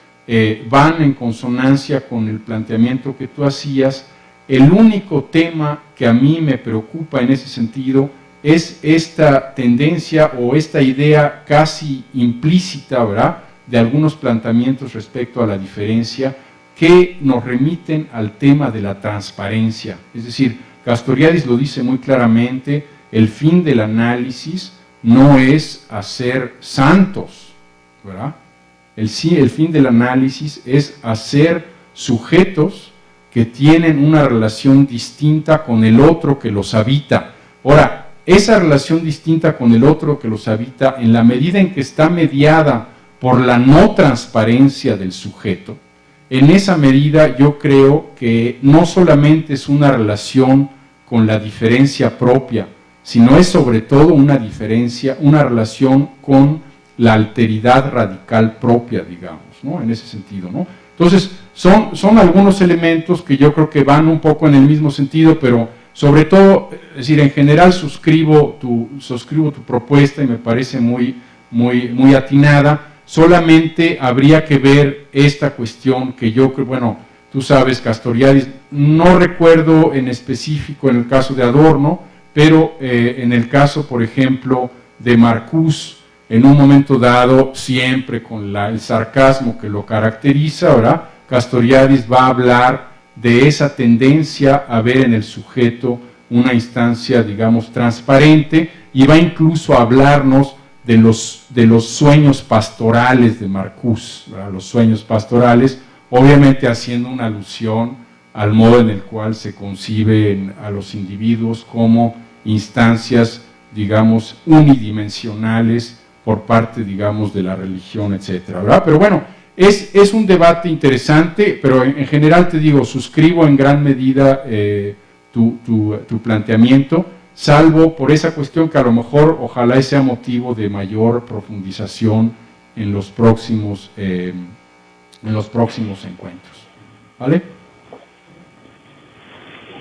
van en consonancia con el planteamiento que tú hacías, el único tema que a mí me preocupa en ese sentido es esta tendencia o esta idea casi implícita, ¿verdad?, de algunos planteamientos respecto a la diferencia que nos remiten al tema de la transparencia. Es decir, Castoriadis lo dice muy claramente, el fin del análisis no es hacer santos, ¿verdad? El fin del análisis es hacer sujetos que tienen una relación distinta con el otro que los habita. Ahora, esa relación distinta con el otro que los habita, en la medida en que está mediada por la no transparencia del sujeto, en esa medida yo creo que no solamente es una relación con la diferencia propia, sino es sobre todo una relación con la alteridad radical propia, digamos, ¿no? En ese sentido, ¿no? Entonces, son algunos elementos que yo creo que van un poco en el mismo sentido, pero sobre todo, es decir, en general suscribo tu propuesta y me parece muy atinada. Solamente habría que ver esta cuestión que yo creo, bueno, tú sabes, Castoriadis, no recuerdo en específico en el caso de Adorno, pero en el caso, por ejemplo, de Marcuse, en un momento dado, siempre con el sarcasmo que lo caracteriza, ¿verdad? Castoriadis va a hablar de esa tendencia a ver en el sujeto una instancia, digamos, transparente, y va incluso a hablarnos de los sueños pastorales de Marcuse, ¿verdad? Los sueños pastorales, obviamente haciendo una alusión al modo en el cual se conciben a los individuos como instancias, digamos, unidimensionales por parte, digamos, de la religión, etcétera, ¿verdad? Pero bueno, es un debate interesante, pero en general te digo, suscribo en gran medida tu planteamiento, salvo por esa cuestión que a lo mejor ojalá sea motivo de mayor profundización en los próximos encuentros. ¿Vale?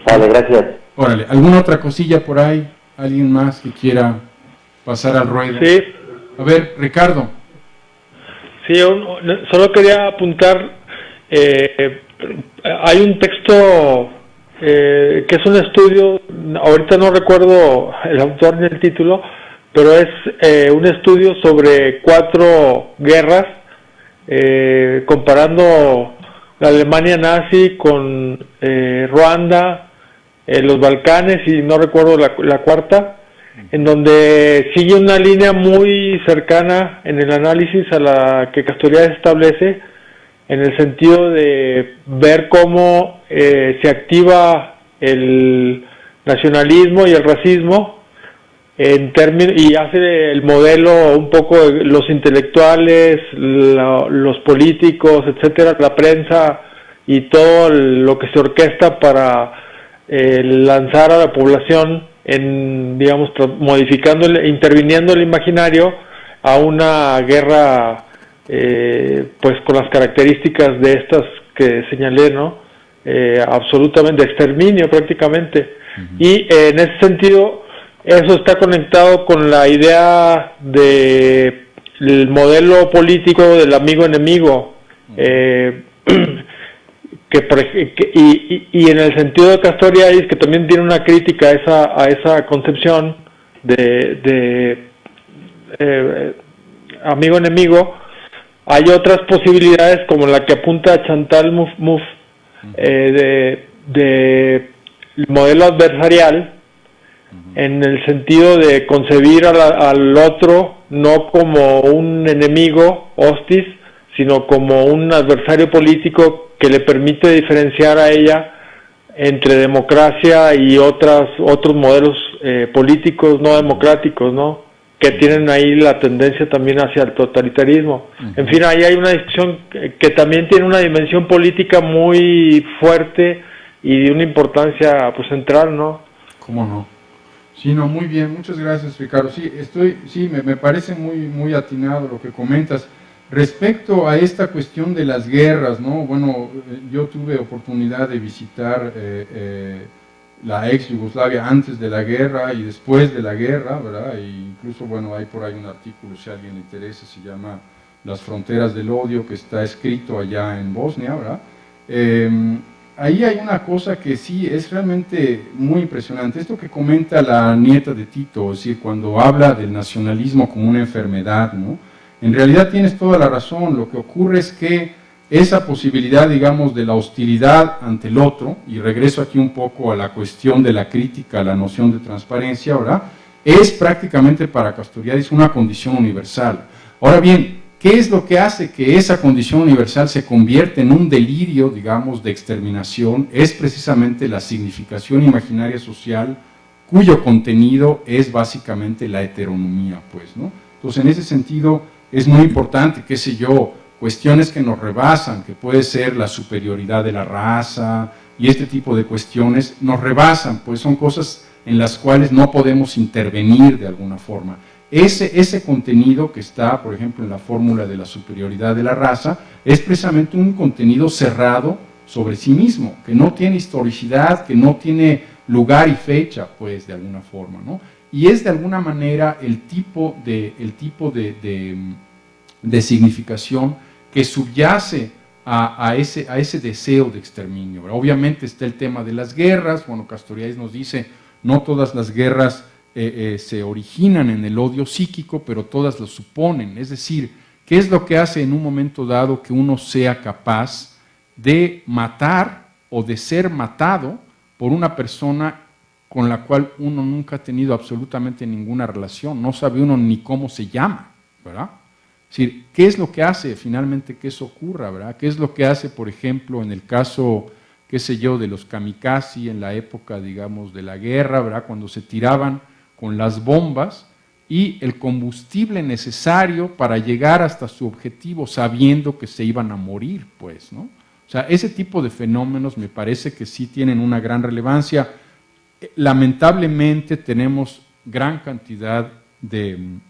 Vale, gracias. Órale, ¿alguna otra cosilla por ahí? ¿Alguien más que quiera pasar al ruedo? Sí. A ver, Ricardo. Sí, solo quería apuntar, hay un texto que es un estudio, ahorita no recuerdo el autor ni el título, pero es un estudio sobre 4 guerras, comparando la Alemania nazi con Ruanda, los Balcanes y no recuerdo la cuarta, en donde sigue una línea muy cercana en el análisis a la que Castoriadis establece, en el sentido de ver cómo se activa el nacionalismo y el racismo y hace el modelo un poco de los intelectuales, los políticos, etcétera, la prensa y todo lo que se orquesta para lanzar a la población en, digamos, interviniendo el imaginario a una guerra pues con las características de estas que señalé, ¿no? Absolutamente de exterminio prácticamente. Y en ese sentido eso está conectado con la idea de el modelo político del amigo enemigo, y en el sentido de Castoriadis, que también tiene una crítica a esa concepción de amigo enemigo, hay otras posibilidades como la que apunta Chantal Mouffe, de modelo adversarial, en el sentido de concebir al otro no como un enemigo hostis, sino como un adversario político que le permite diferenciar a ella entre democracia y otros modelos políticos no democráticos, ¿no? Que tienen ahí la tendencia también hacia el totalitarismo. En fin, ahí hay una discusión que también tiene una dimensión política muy fuerte y de una importancia pues central, ¿no? ¿Cómo no? Sí, no, muy bien, muchas gracias, Ricardo. Sí, me parece muy atinado lo que comentas. Respecto a esta cuestión de las guerras, ¿no? Bueno, yo tuve oportunidad de visitar la ex Yugoslavia antes de la guerra y después de la guerra, ¿verdad? E incluso, bueno, hay por ahí un artículo, si a alguien le interesa, se llama Las fronteras del odio, que está escrito allá en Bosnia, ¿verdad? Ahí hay una cosa que sí es realmente muy impresionante. Esto que comenta la nieta de Tito, es decir, cuando habla del nacionalismo como una enfermedad, ¿no? En realidad tienes toda la razón. Lo que ocurre es que esa posibilidad, digamos, de la hostilidad ante el otro, y regreso aquí un poco a la cuestión de la crítica, a la noción de transparencia, ¿verdad? Es prácticamente para Castoriadis una condición universal. Ahora bien, ¿qué es lo que hace que esa condición universal se convierta en un delirio, digamos, de exterminación? Es precisamente la significación imaginaria social, cuyo contenido es básicamente la heteronomía, pues, ¿no? Entonces, en ese sentido, es muy importante, qué sé yo, cuestiones que nos rebasan, que puede ser la superioridad de la raza, y este tipo de cuestiones nos rebasan, pues son cosas en las cuales no podemos intervenir de alguna forma. Ese contenido que está, por ejemplo, en la fórmula de la superioridad de la raza, es precisamente un contenido cerrado sobre sí mismo, que no tiene historicidad, que no tiene lugar y fecha, pues, de alguna forma, ¿no? Y es de alguna manera el tipo de significación que subyace a ese deseo de exterminio. Obviamente está el tema de las guerras. Bueno, Castoriadis nos dice, no todas las guerras se originan en el odio psíquico, pero todas lo suponen. Es decir, ¿qué es lo que hace en un momento dado que uno sea capaz de matar o de ser matado por una persona con la cual uno nunca ha tenido absolutamente ninguna relación? No sabe uno ni cómo se llama, ¿verdad? Es decir, ¿qué es lo que hace finalmente que eso ocurra, verdad? ¿Qué es lo que hace, por ejemplo, en el caso, qué sé yo, de los kamikaze en la época, digamos, de la guerra, ¿verdad? Cuando se tiraban con las bombas y el combustible necesario para llegar hasta su objetivo sabiendo que se iban a morir, pues, ¿no? O sea, ese tipo de fenómenos me parece que sí tienen una gran relevancia. lamentablemente tenemos gran cantidad de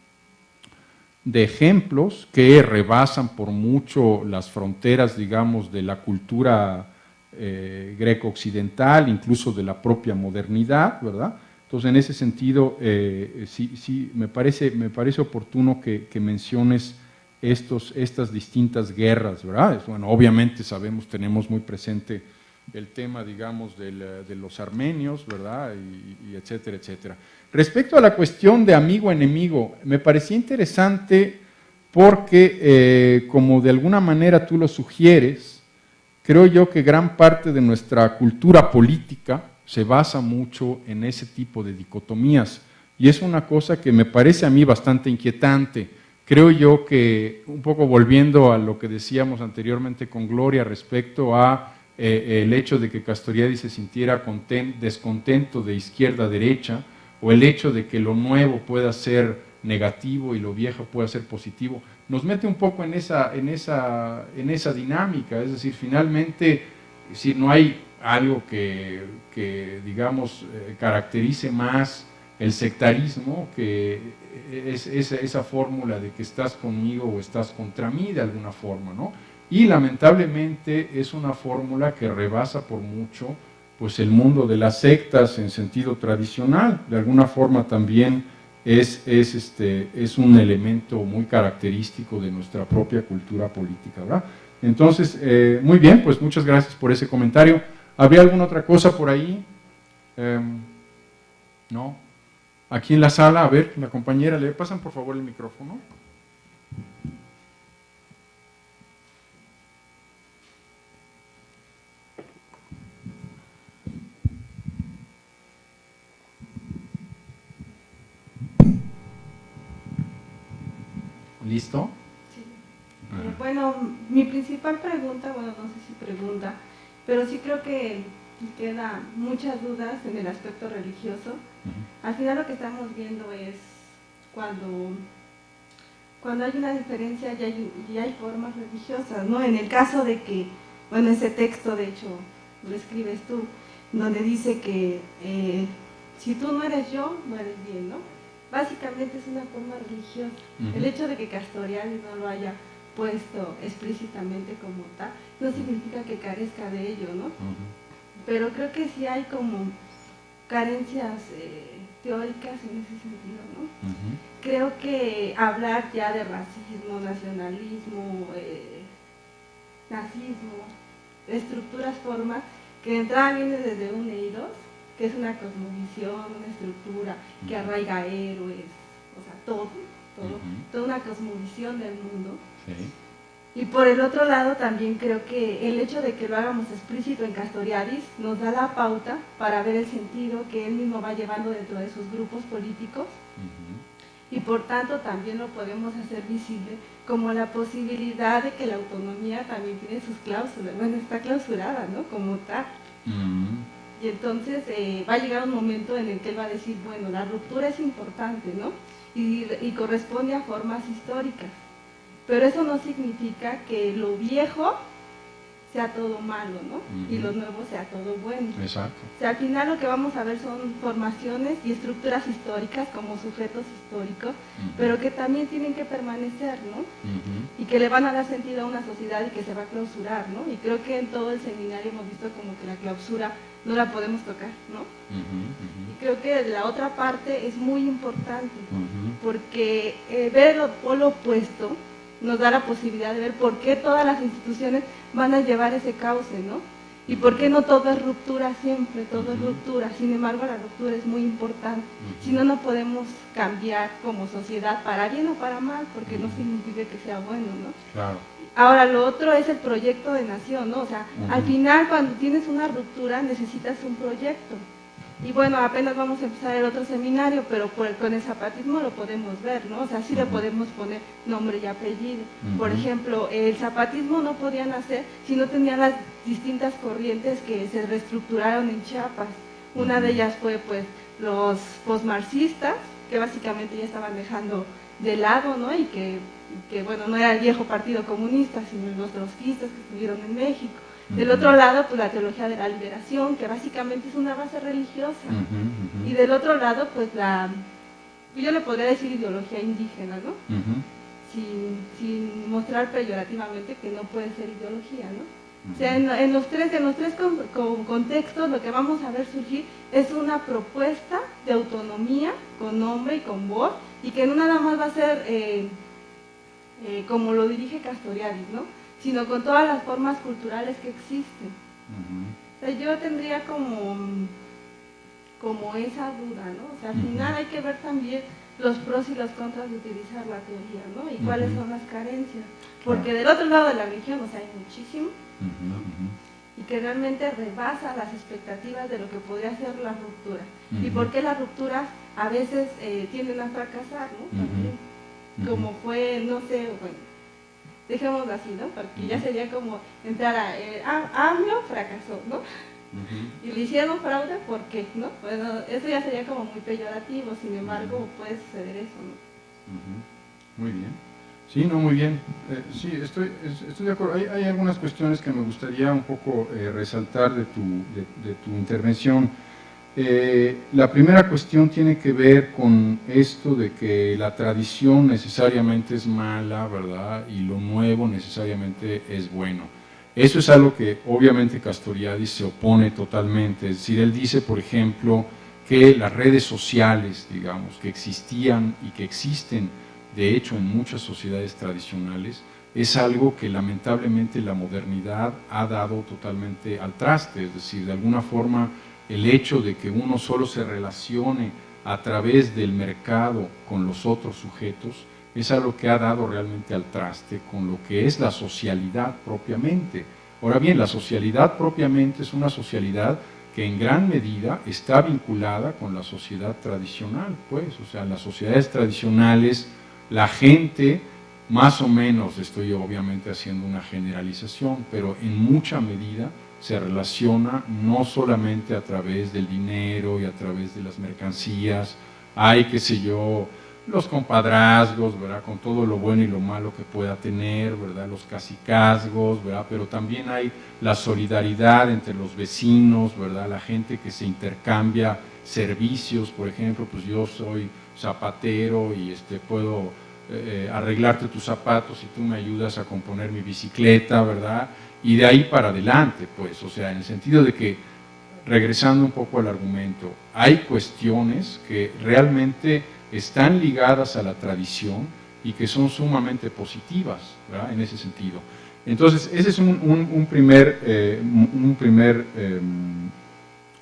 ejemplos que rebasan por mucho las fronteras, digamos, de la cultura greco-occidental, incluso de la propia modernidad, ¿verdad? Entonces, en ese sentido, sí, me parece oportuno que menciones estas distintas guerras, ¿verdad? Bueno, obviamente sabemos, tenemos muy presente el tema, digamos, de los armenios, ¿verdad? Y etcétera, etcétera. Respecto a la cuestión de amigo-enemigo, me parecía interesante porque, como de alguna manera tú lo sugieres, creo yo que gran parte de nuestra cultura política se basa mucho en ese tipo de dicotomías, y es una cosa que me parece a mí bastante inquietante. Creo yo que, un poco volviendo a lo que decíamos anteriormente con Gloria respecto a el hecho de que Castoriadis se sintiera descontento de izquierda a derecha, o el hecho de que lo nuevo pueda ser negativo y lo viejo pueda ser positivo, nos mete un poco en esa dinámica. Es decir, finalmente, si no hay algo que digamos, caracterice más el sectarismo, que es esa fórmula de que estás conmigo o estás contra mí de alguna forma, ¿no? Y lamentablemente es una fórmula que rebasa por mucho pues el mundo de las sectas en sentido tradicional. De alguna forma también es un elemento muy característico de nuestra propia cultura política, ¿verdad? Entonces, muy bien, pues muchas gracias por ese comentario. ¿Habría alguna otra cosa por ahí? ¿No? Aquí en la sala, a ver, la compañera, ¿le pasan por favor el micrófono? ¿Listo? Sí. Bueno, mi principal pregunta, bueno, no sé si pregunta, pero sí creo que queda muchas dudas en el aspecto religioso. Al final lo que estamos viendo es cuando hay una diferencia y hay formas religiosas, ¿no? En el caso de que, bueno, ese texto de hecho lo escribes tú, donde dice que si tú no eres yo, no eres bien, ¿no? Básicamente es una forma religiosa. El hecho de que Castoriadis no lo haya puesto explícitamente como tal, no significa que carezca de ello, ¿no? Pero creo que sí hay como carencias teóricas en ese sentido, ¿no? Creo que hablar ya de racismo, nacionalismo, nazismo, estructuras, formas, que de entrada viene desde un eidos, que es una cosmovisión, una estructura que arraiga héroes, o sea, toda una cosmovisión del mundo. Sí. Y por el otro lado también creo que el hecho de que lo hagamos explícito en Castoriadis nos da la pauta para ver el sentido que él mismo va llevando dentro de sus grupos políticos, y por tanto también lo podemos hacer visible como la posibilidad de que la autonomía también tiene sus cláusulas, bueno, está clausurada, ¿no? Como tal. Y entonces va a llegar un momento en el que él va a decir, bueno, la ruptura es importante, ¿no? Y corresponde a formas históricas. Pero eso no significa que lo viejo sea todo malo, ¿no? Y lo nuevo sea todo bueno. Exacto. O sea, al final lo que vamos a ver son formaciones y estructuras históricas como sujetos históricos, pero que también tienen que permanecer, ¿no? Y que le van a dar sentido a una sociedad y que se va a clausurar, ¿no? Y creo que en todo el seminario hemos visto como que la clausura no la podemos tocar, ¿no? Y creo que la otra parte es muy importante, porque ver el polo opuesto nos da la posibilidad de ver por qué todas las instituciones van a llevar ese cauce, ¿no? Y por qué no todo es ruptura siempre, todo es ruptura. Sin embargo, la ruptura es muy importante. Si no, no podemos cambiar como sociedad para bien o para mal, porque no significa que sea bueno, ¿no? Claro. Ahora, lo otro es el proyecto de nación, ¿no? O sea, al final, cuando tienes una ruptura, necesitas un proyecto. Y bueno, apenas vamos a empezar el otro seminario, pero con el zapatismo lo podemos ver, ¿no? O sea, sí le podemos poner nombre y apellido. Por ejemplo, el zapatismo no podía nacer si no tenía las distintas corrientes que se reestructuraron en Chiapas. Una de ellas fue, pues, los posmarxistas, que básicamente ya estaban dejando de lado, ¿no? Y que bueno, no era el viejo Partido Comunista, sino los trotskistas que estuvieron en México. Del otro lado, pues la teología de la liberación, que básicamente es una base religiosa. Y del otro lado, pues yo le podría decir ideología indígena, ¿no? Sin mostrar peyorativamente que no puede ser ideología, ¿no? O sea, en los tres contextos lo que vamos a ver surgir es una propuesta de autonomía con nombre y con voz, y que no nada más va a ser como lo dirige Castoriadis, ¿no? Sino con todas las formas culturales que existen. O sea, yo tendría como esa duda, ¿no? O sea, al final hay que ver también los pros y los contras de utilizar la teoría, ¿no? Y cuáles son las carencias. Porque del otro lado de la religión, o sea, hay muchísimo, y que realmente rebasa las expectativas de lo que podría ser la ruptura. Y por qué las rupturas a veces tienden a fracasar, ¿no? También. Como fue, no sé, bueno, dejémoslo así, ¿no? Porque ya sería como entrar a AMLO fracasó, ¿no? Y le hicieron fraude, ¿por qué? ¿No? Bueno, eso ya sería como muy peyorativo, sin embargo, puede suceder eso, ¿no? Muy bien. Sí, no, muy bien. Sí, estoy de acuerdo. Hay algunas cuestiones que me gustaría un poco resaltar de tu intervención. La primera cuestión tiene que ver con esto de que la tradición necesariamente es mala, ¿verdad? Y lo nuevo necesariamente es bueno. Eso es algo que obviamente Castoriadis se opone totalmente. Es decir, él dice, por ejemplo, que las redes sociales, digamos, que existían y que existen, de hecho, en muchas sociedades tradicionales, es algo que lamentablemente la modernidad ha dado totalmente al traste. Es decir, de alguna forma, el hecho de que uno solo se relacione a través del mercado con los otros sujetos es algo que ha dado realmente al traste con lo que es la socialidad propiamente. Ahora bien, la socialidad propiamente es una socialidad que en gran medida está vinculada con la sociedad tradicional, pues, o sea, en las sociedades tradicionales la gente, más o menos, estoy obviamente haciendo una generalización, pero en mucha medida se relaciona no solamente a través del dinero y a través de las mercancías, hay, qué sé yo, los compadrazgos, ¿verdad?, con todo lo bueno y lo malo que pueda tener, ¿verdad?, los cacicazgos, ¿verdad?, pero también hay la solidaridad entre los vecinos, ¿verdad?, la gente que se intercambia servicios. Por ejemplo, pues yo soy zapatero y puedo arreglarte tus zapatos y tú me ayudas a componer mi bicicleta, ¿verdad?, y de ahí para adelante, pues, o sea, en el sentido de que, regresando un poco al argumento, hay cuestiones que realmente están ligadas a la tradición y que son sumamente positivas, ¿verdad?, en ese sentido. Entonces, ese es un primer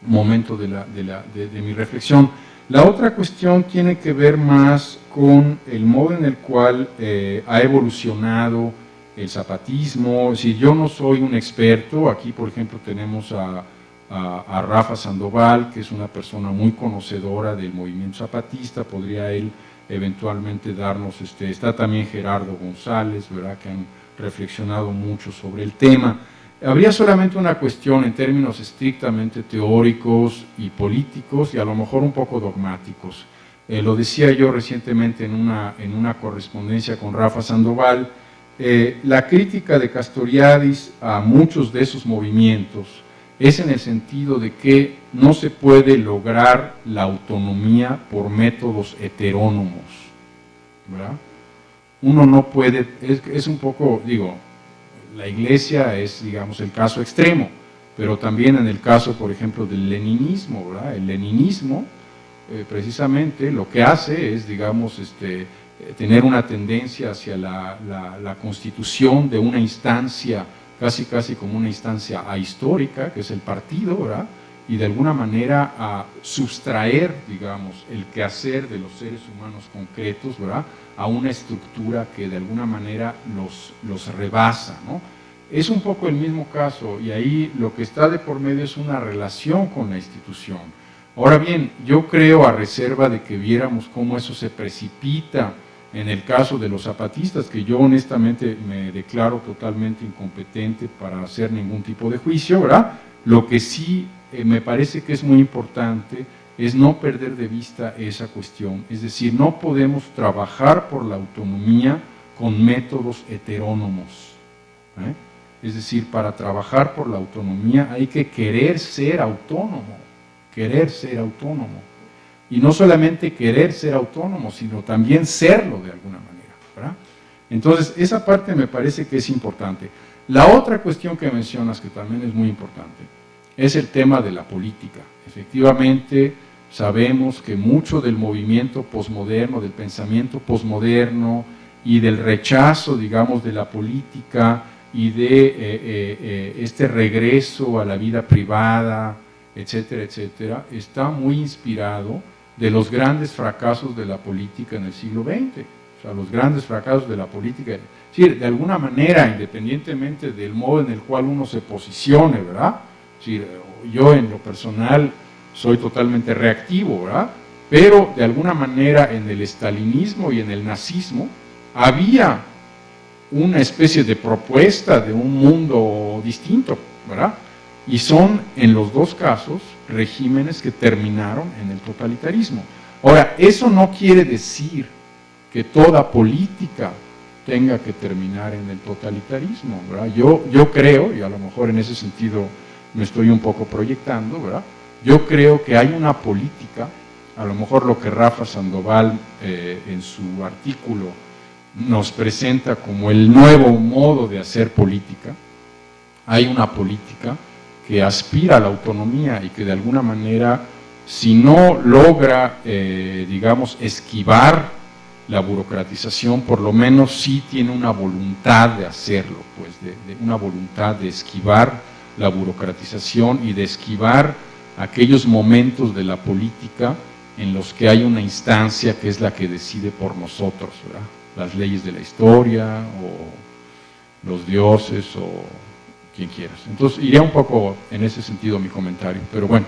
momento de mi reflexión. La otra cuestión tiene que ver más con el modo en el cual ha evolucionado el zapatismo. Si yo no soy un experto, aquí por ejemplo tenemos a Rafa Sandoval, que es una persona muy conocedora del movimiento zapatista, podría él eventualmente darnos, está también Gerardo González, ¿verdad?, que han reflexionado mucho sobre el tema. Habría solamente una cuestión en términos estrictamente teóricos y políticos y a lo mejor un poco dogmáticos. Lo decía yo recientemente en una correspondencia con Rafa Sandoval. La crítica de Castoriadis a muchos de esos movimientos es en el sentido de que no se puede lograr la autonomía por métodos heterónomos, ¿verdad? Uno no puede, es un poco, digo, la Iglesia es, digamos, el caso extremo, pero también en el caso, por ejemplo, del leninismo, ¿verdad? El leninismo, precisamente, lo que hace es, digamos, tener una tendencia hacia la constitución de una instancia, casi como una instancia ahistórica, que es el partido, ¿verdad?, y de alguna manera a sustraer, digamos, el quehacer de los seres humanos concretos, ¿verdad?, a una estructura que de alguna manera los rebasa, ¿no? Es un poco el mismo caso, y ahí lo que está de por medio es una relación con la institución. Ahora bien, yo creo, a reserva de que viéramos cómo eso se precipita en el caso de los zapatistas, que yo honestamente me declaro totalmente incompetente para hacer ningún tipo de juicio, ¿verdad? Lo que sí me parece que es muy importante es no perder de vista esa cuestión, es decir, no podemos trabajar por la autonomía con métodos heterónomos, ¿eh? Es decir, para trabajar por la autonomía hay que querer ser autónomo, querer ser autónomo. Y no solamente querer ser autónomo, sino también serlo de alguna manera, ¿verdad? Entonces, esa parte me parece que es importante. La otra cuestión que mencionas, que también es muy importante, es el tema de la política. Efectivamente, sabemos que mucho del movimiento posmoderno, del pensamiento posmoderno y del rechazo, digamos, de la política y de este regreso a la vida privada, etcétera, etcétera, está muy inspirado de los grandes fracasos de la política en el siglo XX. O sea, los grandes fracasos de la política, es decir, de alguna manera, independientemente del modo en el cual uno se posicione, ¿verdad? Es decir, yo en lo personal soy totalmente reactivo, ¿verdad? Pero de alguna manera en el estalinismo y en el nazismo había una especie de propuesta de un mundo distinto, ¿verdad? Y son, en los dos casos, regímenes que terminaron en el totalitarismo. Ahora, eso no quiere decir que toda política tenga que terminar en el totalitarismo, ¿verdad? Yo creo, y a lo mejor en ese sentido me estoy un poco proyectando, ¿verdad? Yo creo que hay una política, a lo mejor lo que Rafa Sandoval en su artículo nos presenta como el nuevo modo de hacer política. Hay una política que aspira a la autonomía y que de alguna manera, si no logra, digamos, esquivar la burocratización, por lo menos sí tiene una voluntad de hacerlo, pues, de una voluntad de esquivar la burocratización y de esquivar aquellos momentos de la política en los que hay una instancia que es la que decide por nosotros, ¿verdad? Las leyes de la historia, o los dioses, o quien quieras. Entonces, iría un poco en ese sentido mi comentario, pero bueno.